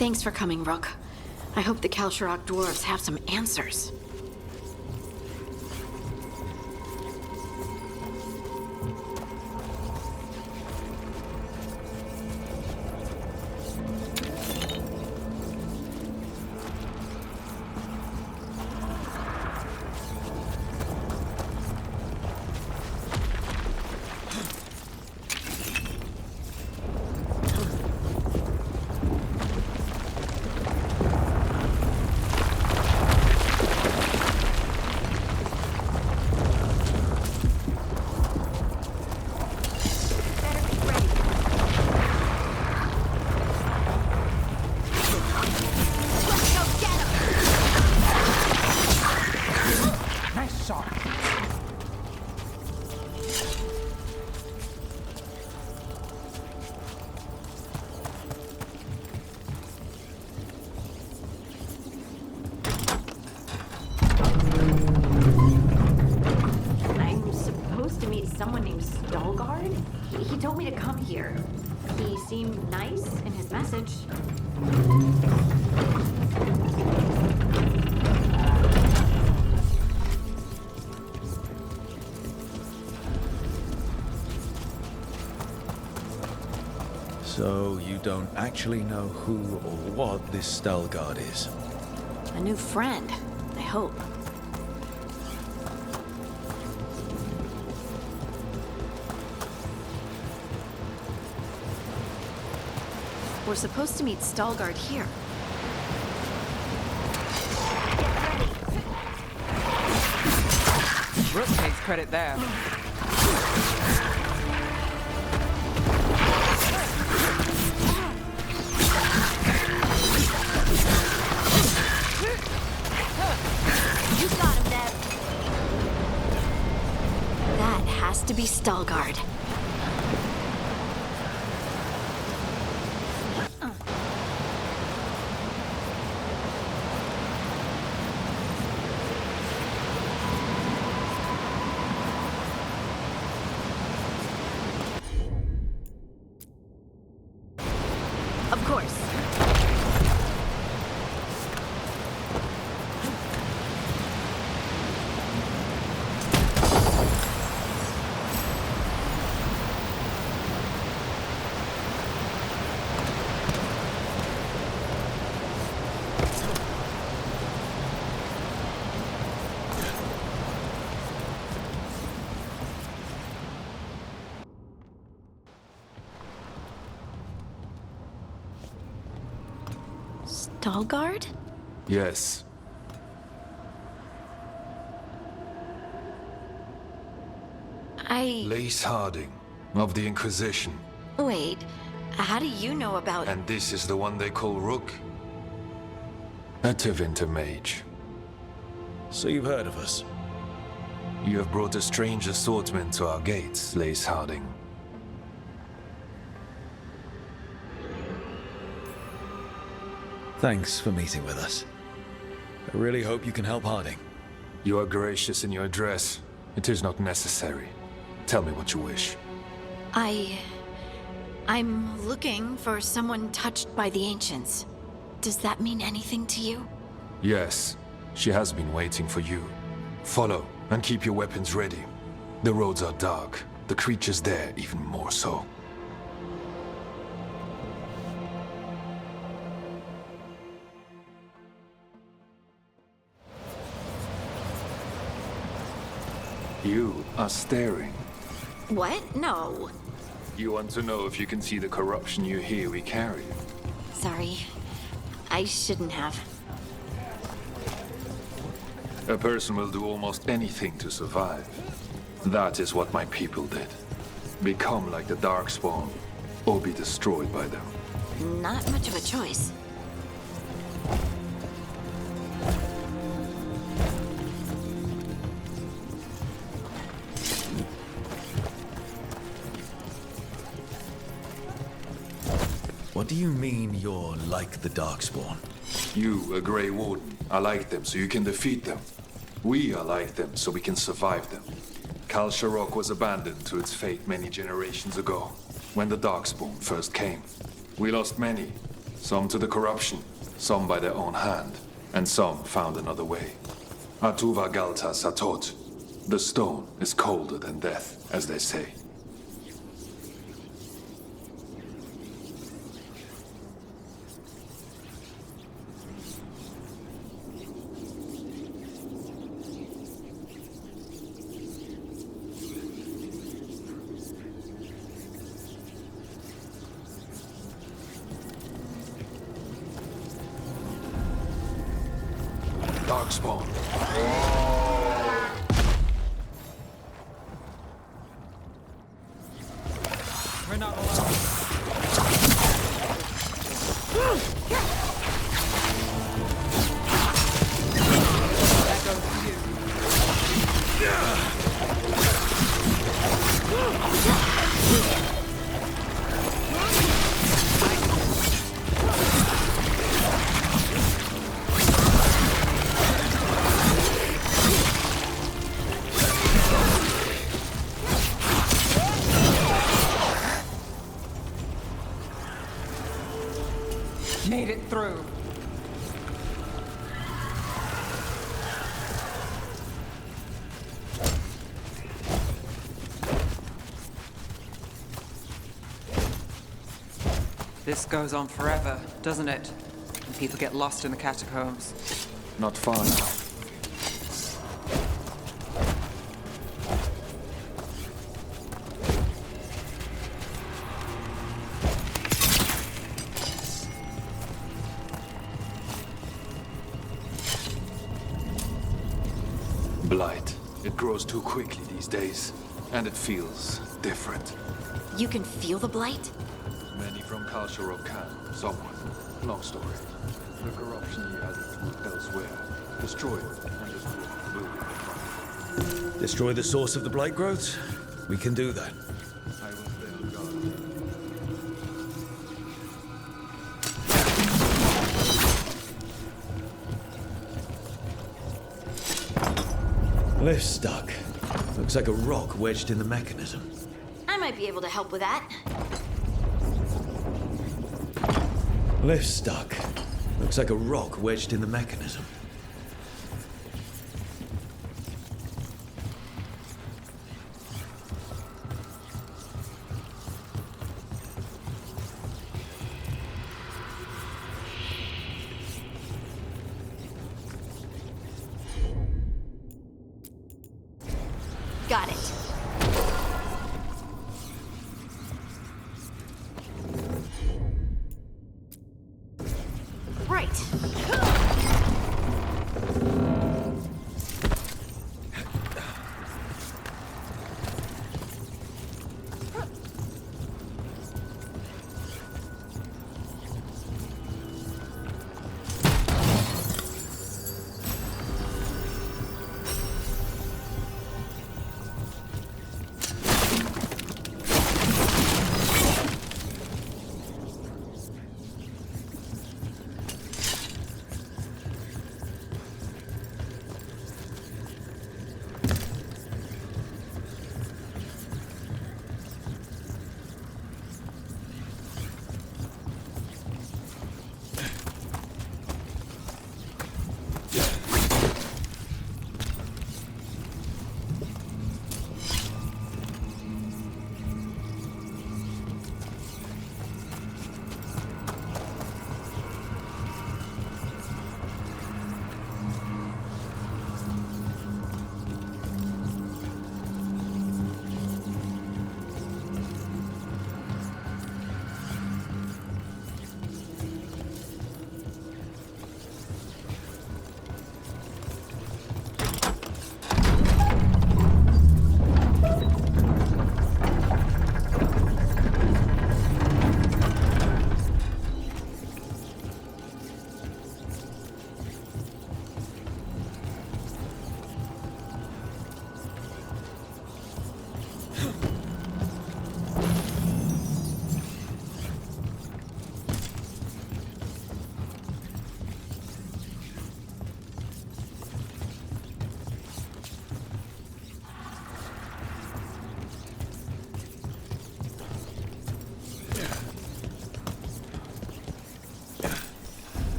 Thanks for coming, Rook. I hope the Kalsharok dwarves have some answers. So you don't actually know who or what this Stalguard is? A new friend, I hope. We're supposed to meet Stalguard here. Rook takes credit there. Veilguard. Of course. Veilguard? Yes. Lace Harding, of the Inquisition. Wait, how do you know about... And this is the one they call Rook? A Tevinter mage. So you've heard of us? You have brought a strange assortment to our gates, Lace Harding. Thanks for meeting with us. I really hope you can help Harding. You are gracious in your address. It is not necessary. Tell me what you wish. I'm looking for someone touched by the Ancients. Does that mean anything to you? Yes, she has been waiting for you. Follow, and keep your weapons ready. The roads are dark, the creatures there even more so. You are staring. What? No. You want to know if you can see the corruption you hear we carry? Sorry. I shouldn't have. A person will do almost anything to survive. That is what my people did. Become like the Darkspawn, or be destroyed by them. Not much of a choice. What do you mean you're like the Darkspawn? You, a Grey Warden, are like them so you can defeat them. We are like them so we can survive them. Kal Sharok was abandoned to its fate many generations ago, when the Darkspawn first came. We lost many, some to the corruption, some by their own hand, and some found another way. Atuva Galta Satot. The stone is colder than death, as they say. Darkspawn. We're not alone. That goes to you. Made it through. This goes on forever, doesn't it? And people get lost in the catacombs. Not far now. Blight. It grows too quickly these days, and it feels different. You can feel the blight? Many from Kal Sharok can, somewhat. Long story. The corruption he has its root elsewhere. Destroy it, and it will move. Destroy the source of the blight growth? We can do that. Lift's stuck. Looks like a rock wedged in the mechanism. I might be able to help with that. Lift's stuck. Looks like a rock wedged in the mechanism. Got it. Right.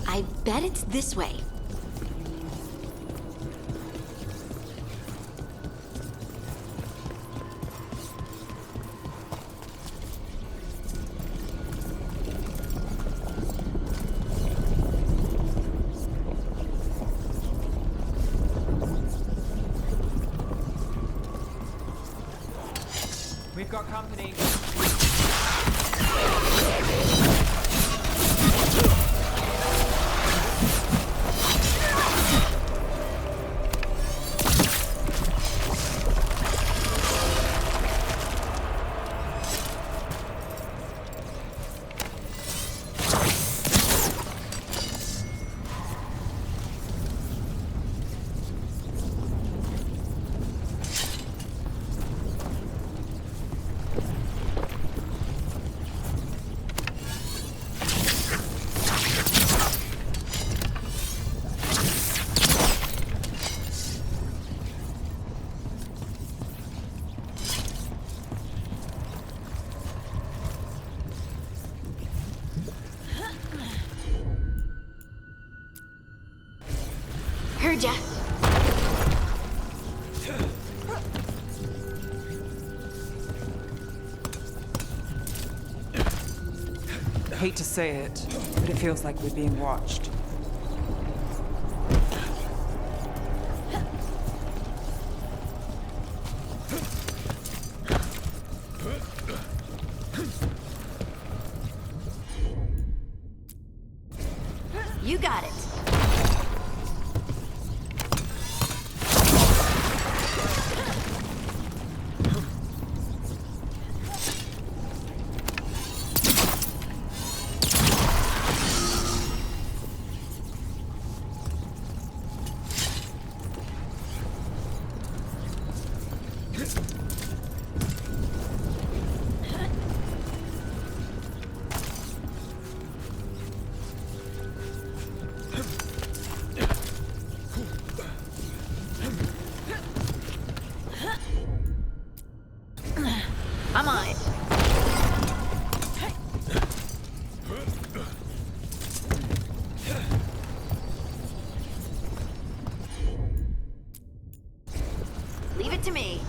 I bet it's this way. We've got company. Heard ya. Hate to say it, but it feels like we're being watched. You got it. to me.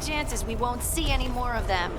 Chances we won't see any more of them.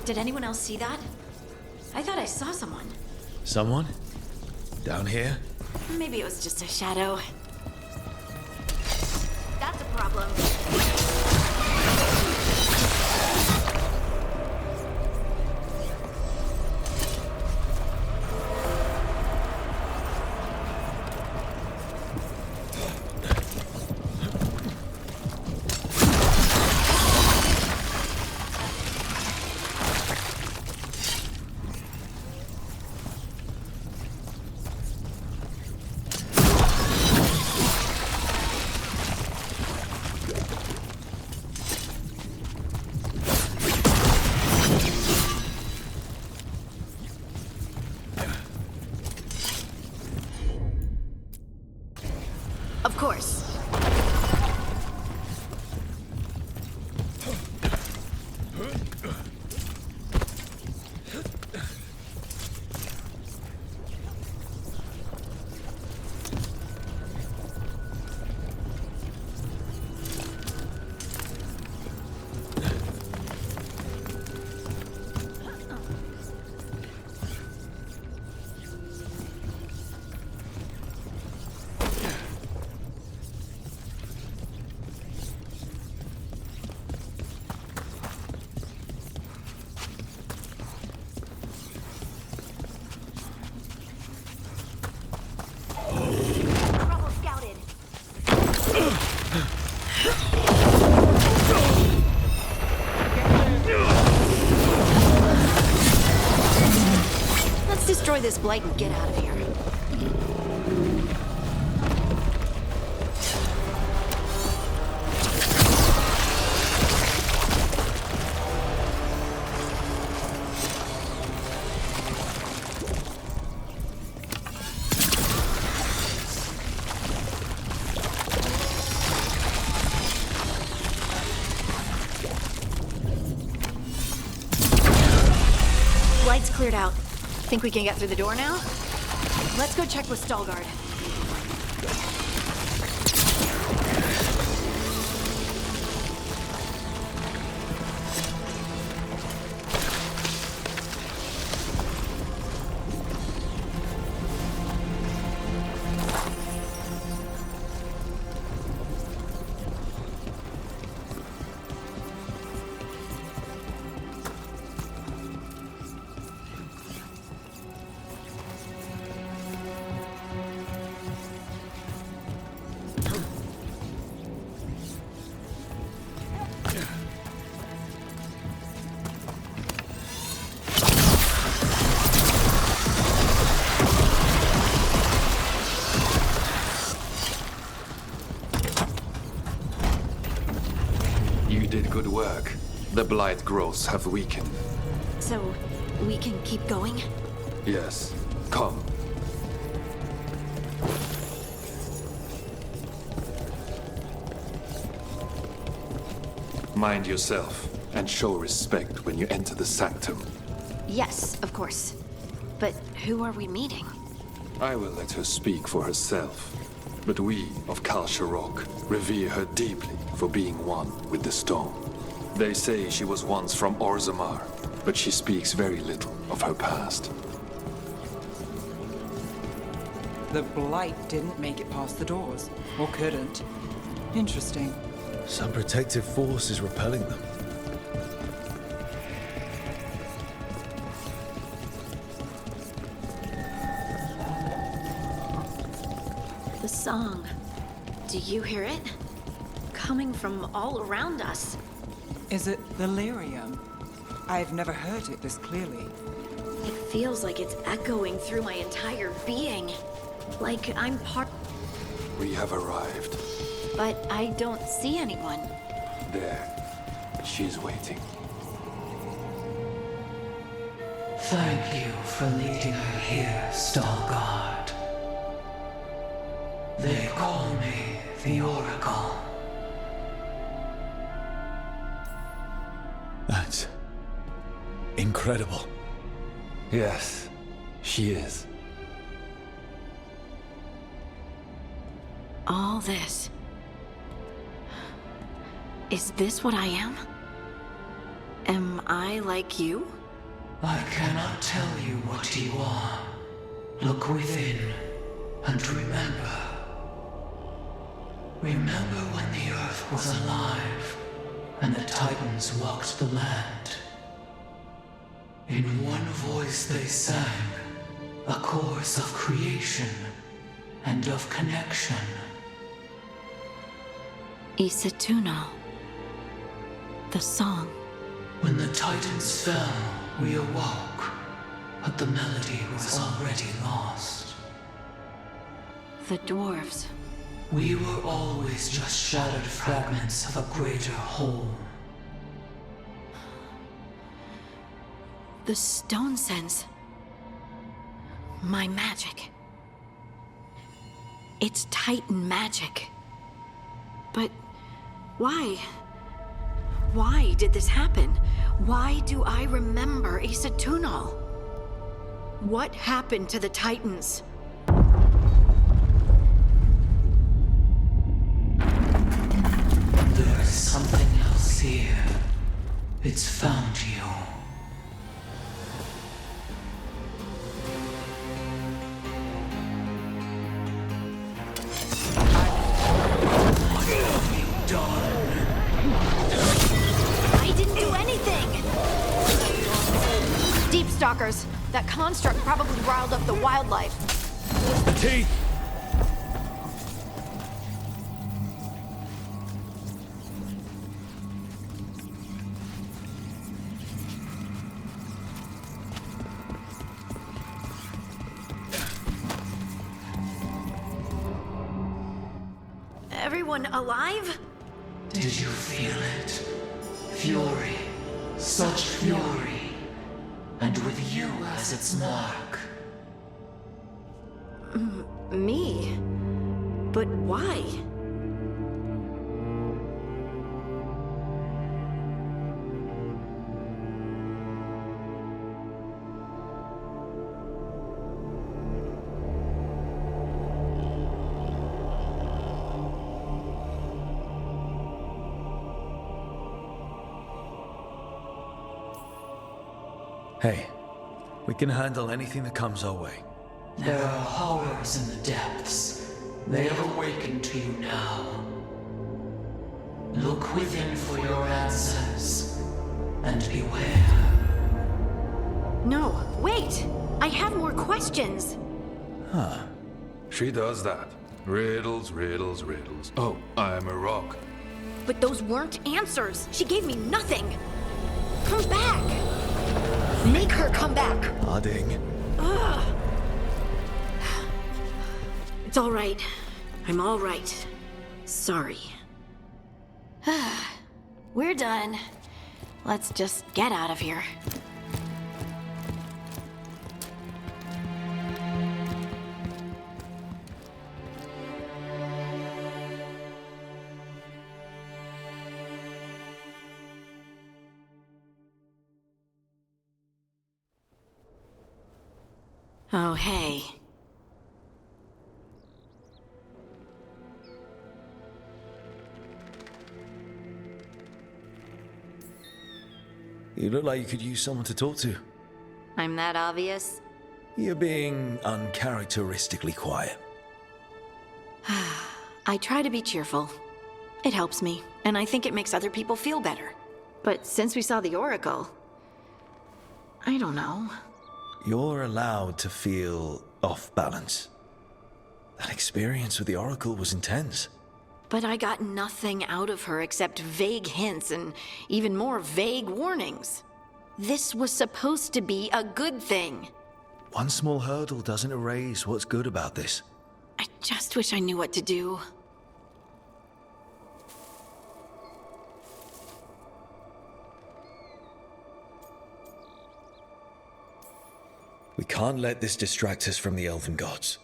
Did anyone else see that? I thought I saw someone. Someone? Down here? Maybe it was just a shadow. That's a problem. this blight and get out of here. Blight's cleared out. Think we can get through the door now? Let's go check with Stalguard. Good work. The blight growths have weakened. So, we can keep going? Yes. Come. Mind yourself, and show respect when you enter the sanctum. Yes, of course. But who are we meeting? I will let her speak for herself. But we of Kal Sharok revere her deeply for being one with the stone. They say she was once from Orzammar, but she speaks very little of her past. The blight didn't make it past the doors. Or couldn't. Interesting. Some protective force is repelling them. The song. Do you hear it? Coming from all around us. Is it delirium? I've never heard it this clearly. It feels like it's echoing through my entire being. Like I'm part... We have arrived. But I don't see anyone. There. She's waiting. Thank you for leading her here, Stalguard. They call me the Oracle. That's incredible. Yes, she is. All this. Is this what I am? Am I like you? I cannot tell you what you are. Look within and remember. Remember when the Earth was alive and the Titans walked the land. In one voice they sang a chorus of creation and of connection. Isatuno. The song. When the Titans fell, we awoke, but the melody was already lost. The dwarves. We were always just shattered fragments of a greater whole. The stone sense. My magic. It's Titan magic. But why? Why did this happen? Why do I remember Isatuno? What happened to the Titans? There is something else here. It's found you. I didn't do anything! Deep stalkers. That construct probably riled up the wildlife. Teeth! everyone alive? Did you feel it? Fury. Such fury. And with you as its mark. Me? But why? Hey, we can handle anything that comes our way. There are horrors in the depths. They have awakened to you now. Look within for your answers, and beware. No, wait! I have more questions! Huh. She does that. Riddles, riddles, riddles. Oh, I'm a rock. But those weren't answers! She gave me nothing! Come back! Make her come back! Harding. Ugh. It's all right. I'm all right. Sorry. We're done. Let's just get out of here. Oh, hey. You look like you could use someone to talk to. I'm that obvious? You're being uncharacteristically quiet. I try to be cheerful. It helps me, and I think it makes other people feel better. But since we saw the Oracle, I don't know. You're allowed to feel off balance. That experience with the Oracle was intense. But I got nothing out of her except vague hints and even more vague warnings. This was supposed to be a good thing. One small hurdle doesn't erase what's good about this. I just wish I knew what to do. We can't let this distract us from the Elven Gods.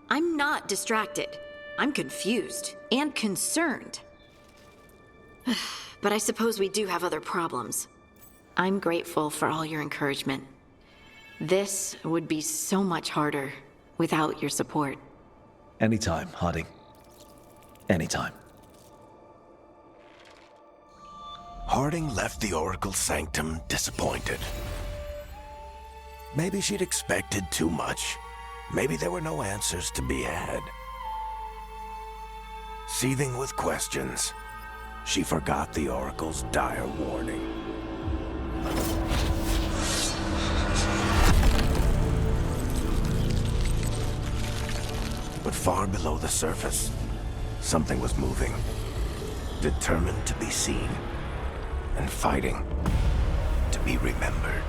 I'm not distracted. I'm confused and concerned. But I suppose we do have other problems. I'm grateful for all your encouragement. This would be so much harder without your support. Anytime, Harding. Anytime. Harding left the Oracle Sanctum disappointed. Maybe she'd expected too much. Maybe there were no answers to be had. Seething with questions, she forgot the Oracle's dire warning. But far below the surface, something was moving. Determined to be seen, and fighting to be remembered.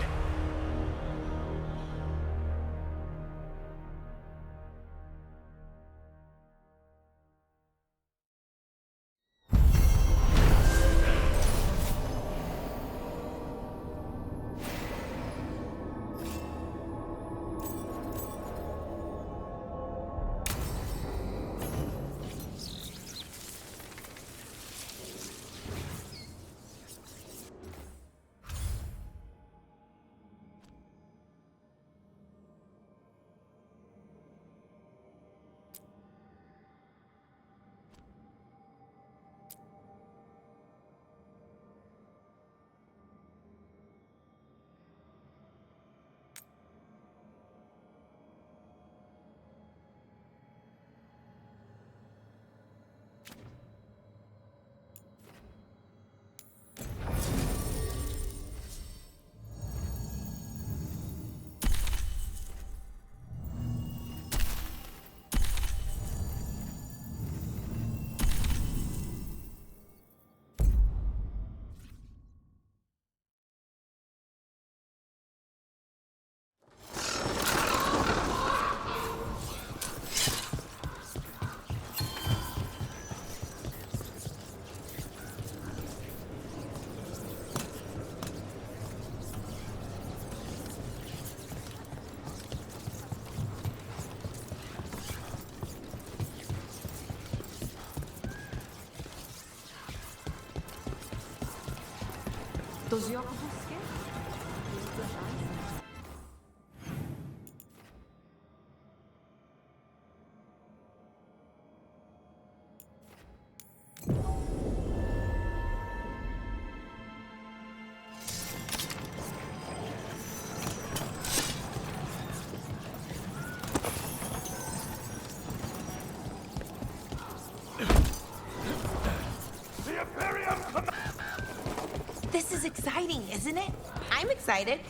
This is exciting, isn't it? I'm excited.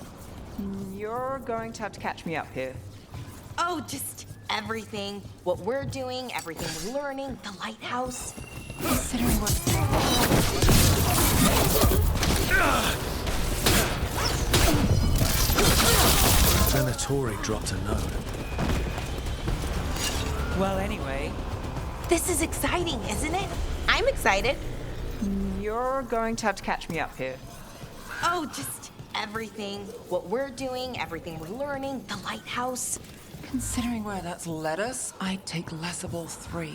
You're going to have to catch me up here. Oh, just everything. What we're doing, everything we're learning, the lighthouse. Considering what... Venatori dropped a note. Well, anyway... This is exciting, isn't it? I'm excited. You're going to have to catch me up here. Oh, just everything. What we're doing, everything we're learning, the lighthouse. Considering where that's led us, I'd take Lessable 3.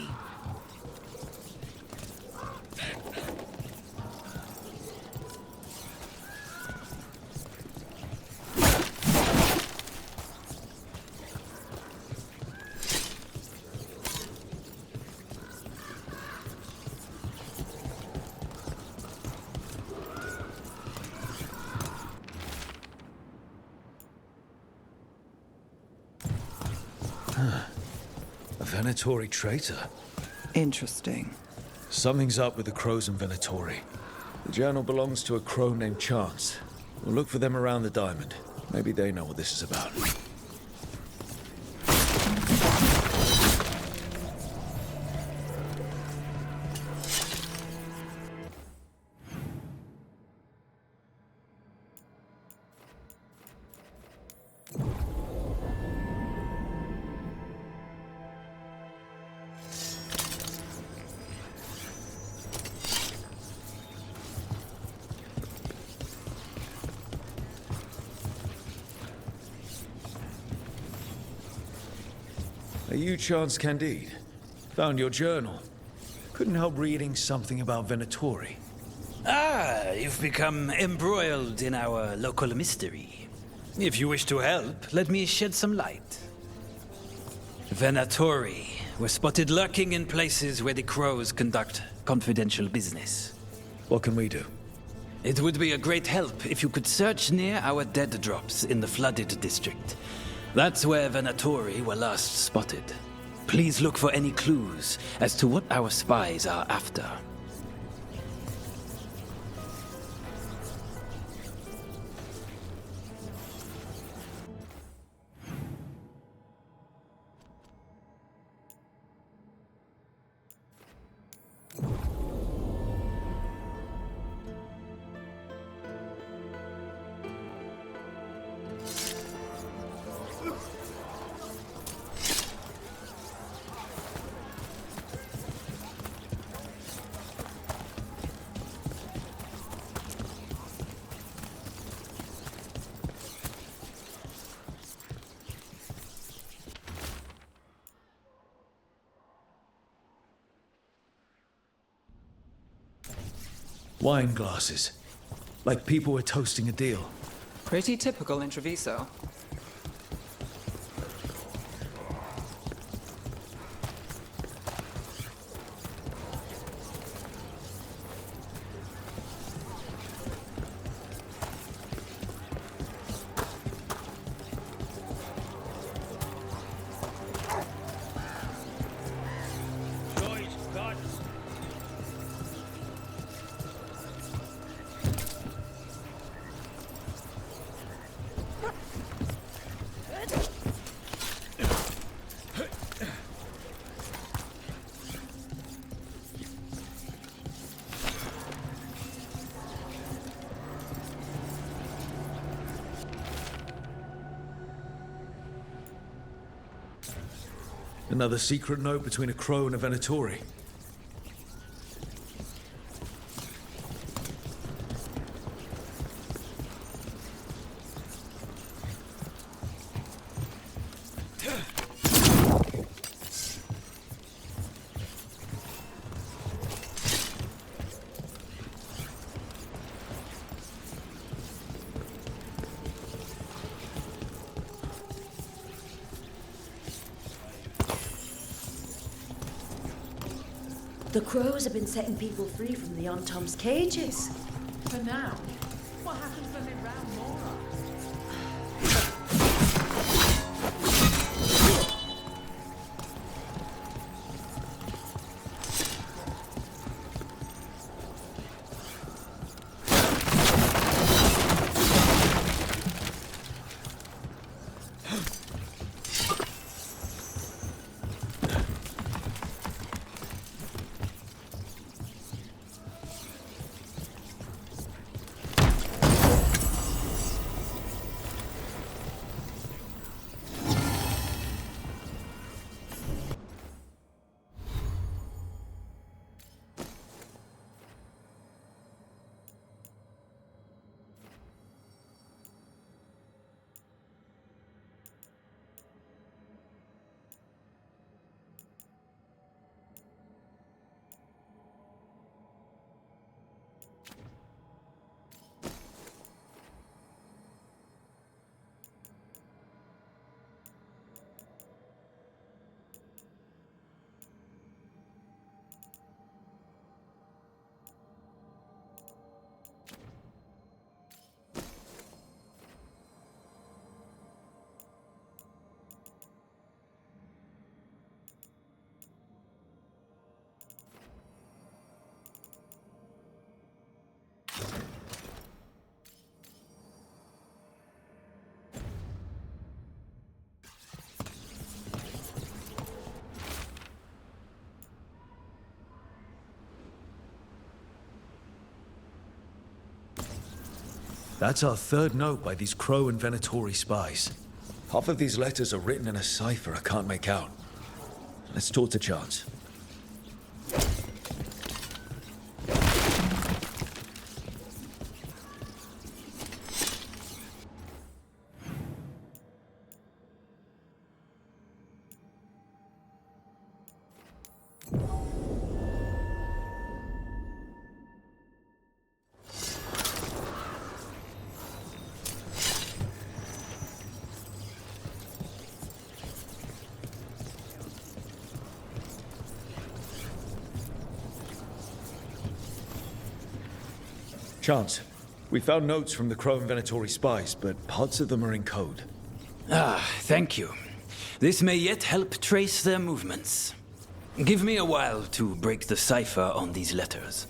A Venatori traitor. Interesting. Something's up with the crows and Venatori. The journal belongs to a crow named Chance. We'll look for them around the diamond. Maybe they know what this is about. Are you Chance Candide? Found your journal. Couldn't help reading something about Venatori. Ah, you've become embroiled in our local mystery. If you wish to help, let me shed some light. Venatori were spotted lurking in places where the crows conduct confidential business. What can we do? It would be a great help if you could search near our dead drops in the flooded district. That's where Venatori were last spotted. Please look for any clues as to what our spies are after. Wine glasses. Like people were toasting a deal. Pretty typical in Treviso. Another secret note between a crow and a Venatori. The crows have been setting people free from the Antom's cages. For now. What happens when they round more up? That's our third note by these Crow and Venatori spies. Half of these letters are written in a cipher I can't make out. Let's talk to Chance. Chance, we found notes from the Crow and Venatori spies, but parts of them are in code. Ah, thank you. This may yet help trace their movements. Give me a while to break the cipher on these letters.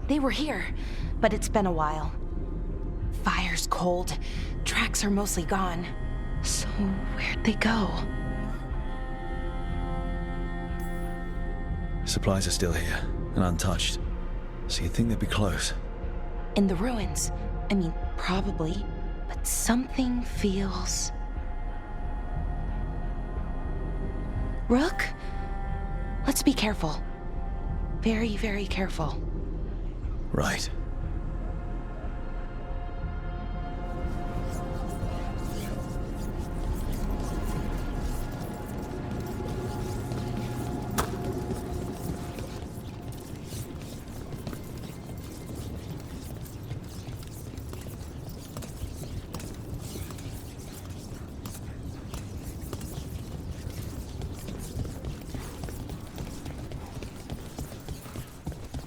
They were here, but it's been a while. Fire's cold. Tracks are mostly gone. So where'd they go? Supplies are still here, and untouched. So you'd think they'd be close. In the ruins. I mean, probably. But something feels... Rook? Let's be careful. Very, very careful. Right.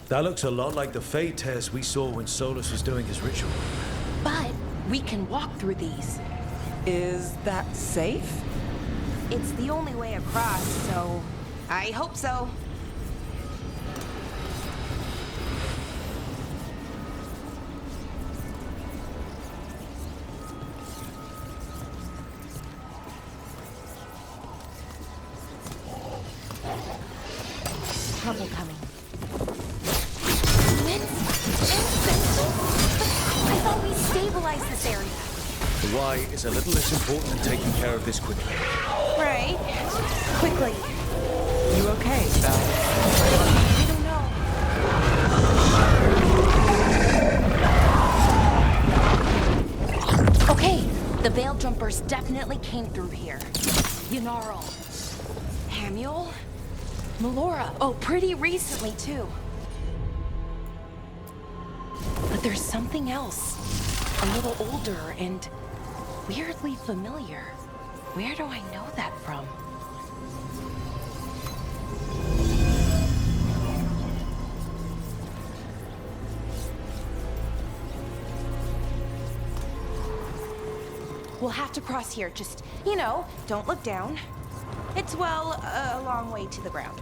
That looks a lot like the Fade tears we saw when Solus was doing his ritual. But we can walk through these. Is that safe? It's the only way across, so I hope so. Trouble coming. I thought we stabilized this area. The why is a little less important than taking care of this quickly. Right. Quickly. You okay, Belle? I don't know. Okay, the veil jumpers definitely came through here. Yanarl. Hamuel? Melora. Oh, pretty recently, too. But there's something else. A little older and weirdly familiar. Where do I know that from? We'll have to cross here. Just, you know, don't look down. It's, well, a long way to the ground.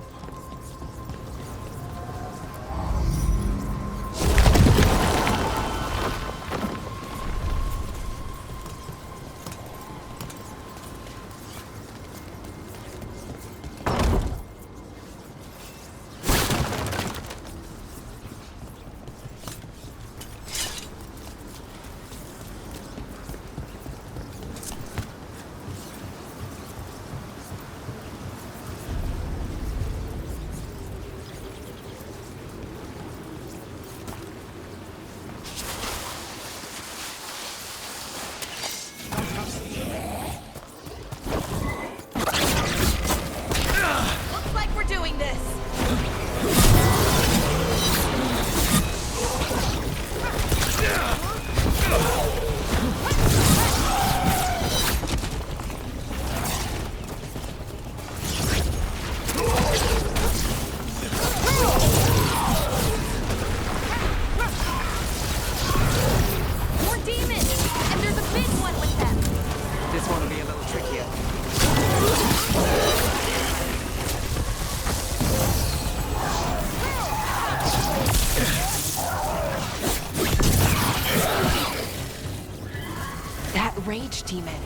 Rage demon.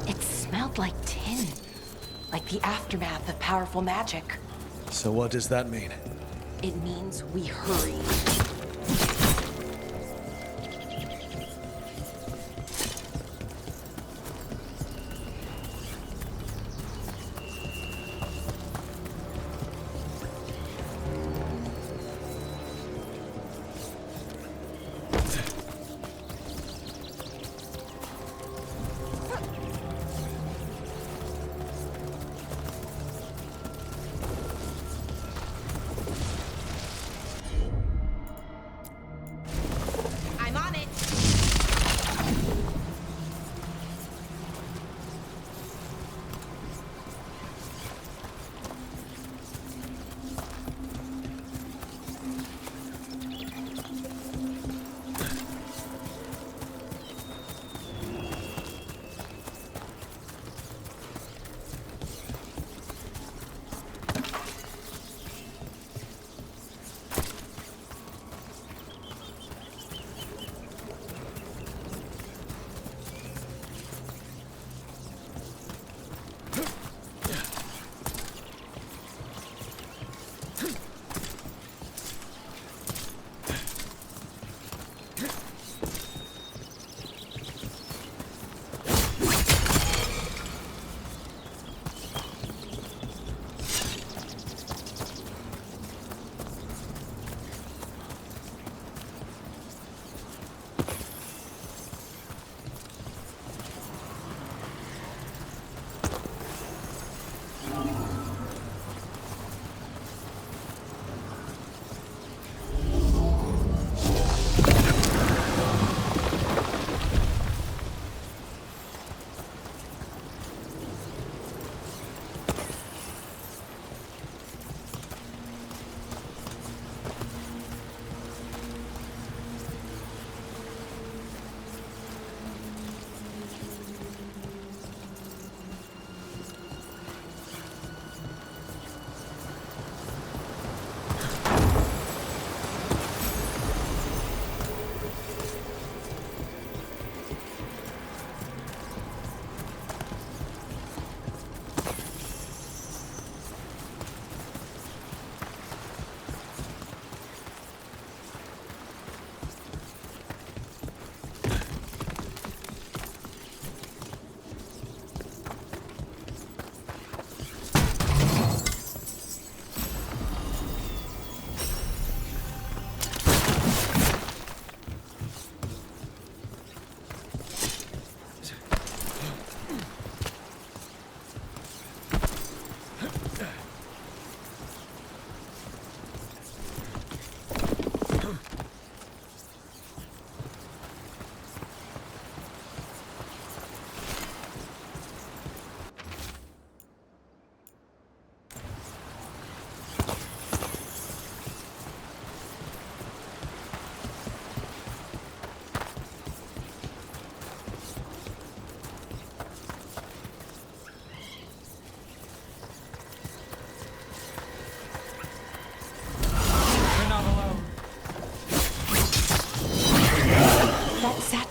It smelled like tin. Like the aftermath of powerful magic. So what does that mean? It means we hurry.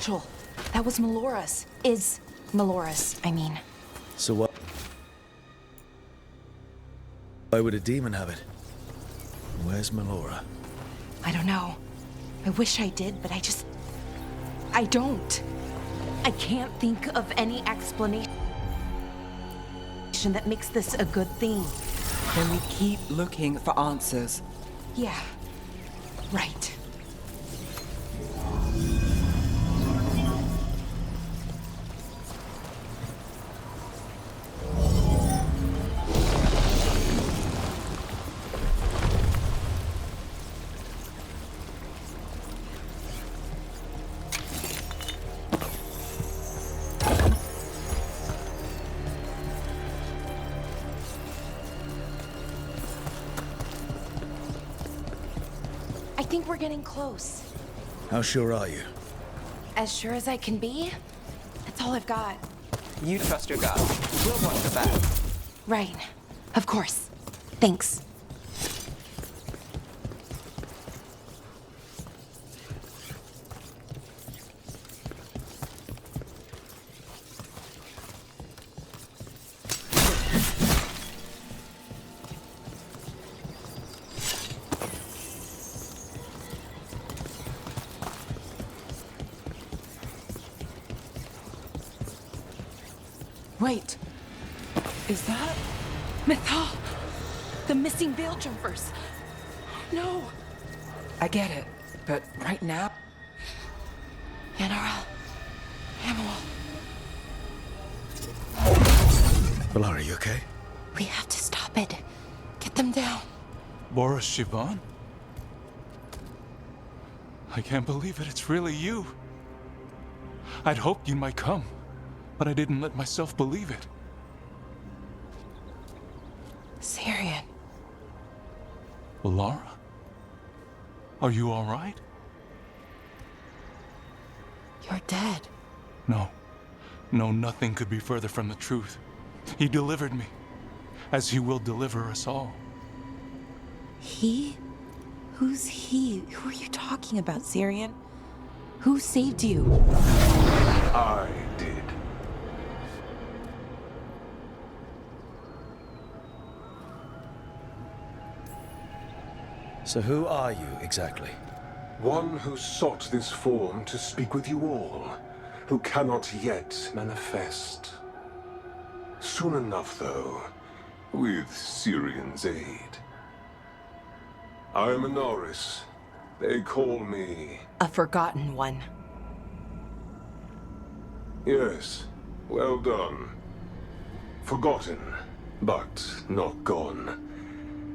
satchel. That was Melora's. Is Melora's, I mean. So what? Why would a demon have it? Where's Melora? I don't know. I wish I did, but I don't. I can't think of any explanation that makes this a good thing. Then we keep looking for answers. Yeah, right. I think we're getting close. How sure are you? As sure as I can be. That's all I've got. You trust your gut. We'll watch the back. Right. Of course. Thanks. Wait. Is that... Mythal! The missing veil jumpers! No! I get it, but right now... Yanara. Amol. Valar, are you okay? We have to stop it. Get them down. Boris Shivan? I can't believe it. It's really you. I'd hoped you might come, but I didn't let myself believe it. Syrian. Valara? Are you all right? You're dead. No. No, nothing could be further from the truth. He delivered me, as he will deliver us all. He? Who's he? Who are you talking about, Syrian? Who saved you? I did. So who are you, exactly? One who sought this form to speak with you all, who cannot yet manifest. Soon enough, though, with Syrian's aid. I am a Norris. They call me... A forgotten one. Yes, well done. Forgotten, but not gone.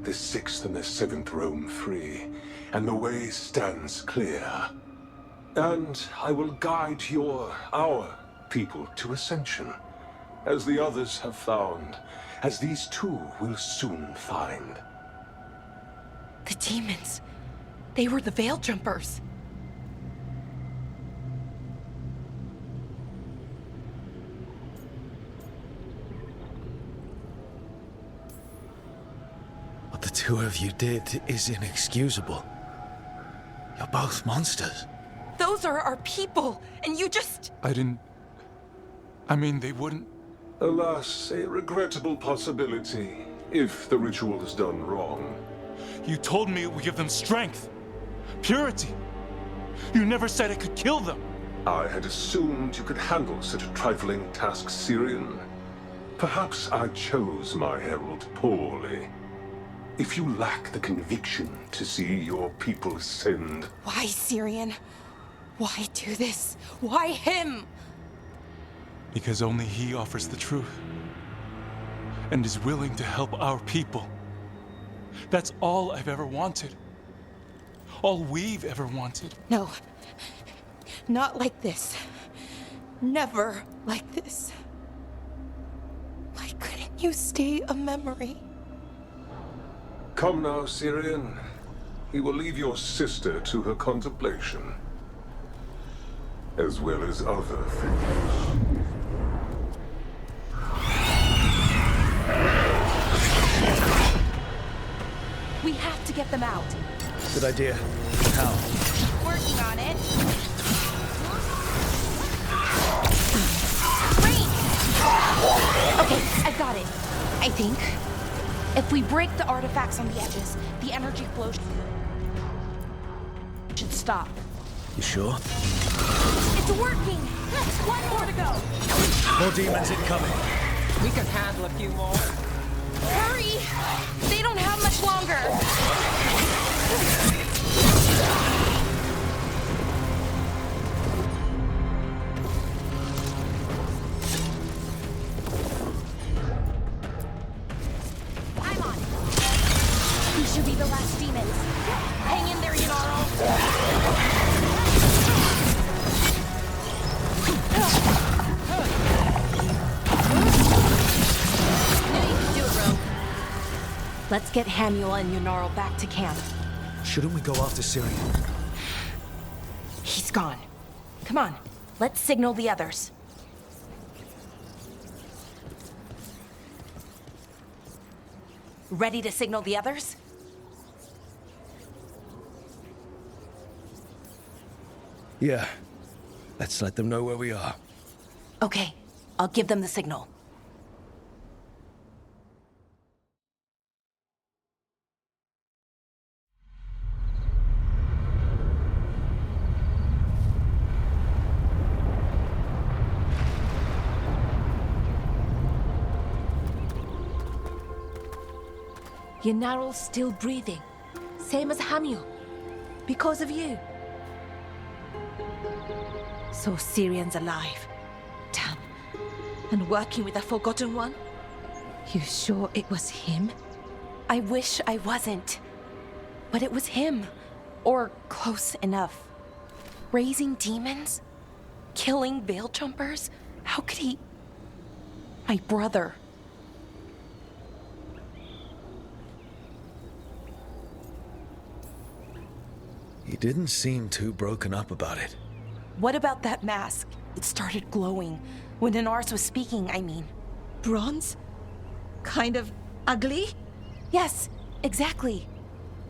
The 6th and the 7th roam free, and the way stands clear. And I will guide our people to ascension, as the others have found, as these two will soon find. The demons. They were the veil jumpers. What the two of you did is inexcusable. You're both monsters. Those are our people, and you just... I mean, they wouldn't... Alas, a regrettable possibility, if the ritual is done wrong. You told me it would give them strength, purity. You never said it could kill them. I had assumed you could handle such a trifling task, Syrian. Perhaps I chose my herald poorly. If you lack the conviction to see your people ascend... Why, Syrian? Why do this? Why him? Because only he offers the truth. And is willing to help our people. That's all I've ever wanted. All we've ever wanted. No. Not like this. Never like this. Why couldn't you stay a memory? Come now, Syrian. We will leave your sister to her contemplation. As well as other things. We have to get them out. Good idea. How? Working on it. Okay, I've got it. I think. If we break the artifacts on the edges, the energy flow should stop. You sure? It's working! One more to go! More demons incoming. We can handle a few more. Hurry! They don't have much longer! I'm on. These should be the last demons. Hang in there, Yanaro. Let's get Hamuel and Yunaro back to camp. Shouldn't we go after Syrian? He's gone. Come on, let's signal the others. Ready to signal the others? Yeah. Let's let them know where we are. Okay, I'll give them the signal. Yanaro's still breathing. Same as Hamuel. Because of you. So Syrian's alive. Damn. And working with a forgotten one? You sure it was him? I wish I wasn't. But it was him. Or close enough. Raising demons? Killing veil jumpers? How could he... My brother. He didn't seem too broken up about it. What about that mask? It started glowing. When Inars was speaking, I mean. Bronze? Kind of ugly? Yes, exactly.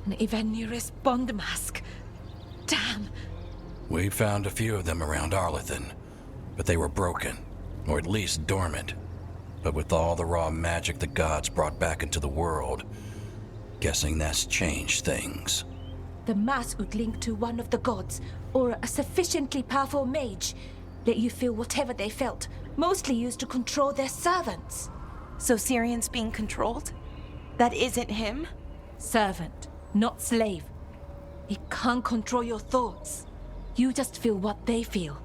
An Evanirus Bond mask. Damn. We found a few of them around Arlethan, but they were broken, or at least dormant. But with all the raw magic the gods brought back into the world, guessing that's changed things. The mask would link to one of the gods, or a sufficiently powerful mage. Let you feel whatever they felt, mostly used to control their servants. So Syrian's being controlled? That isn't him? Servant, not slave. He can't control your thoughts. You just feel what they feel.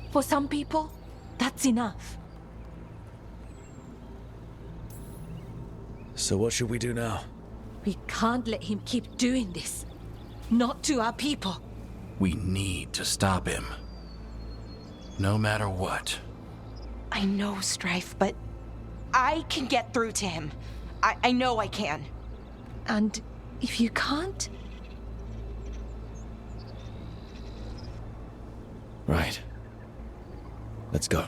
For some people, that's enough. So what should we do now? We can't let him keep doing this. Not to our people. We need to stop him. No matter what. I know, Strife, but I can get through to him. I know I can. And if you can't? Right. Let's go.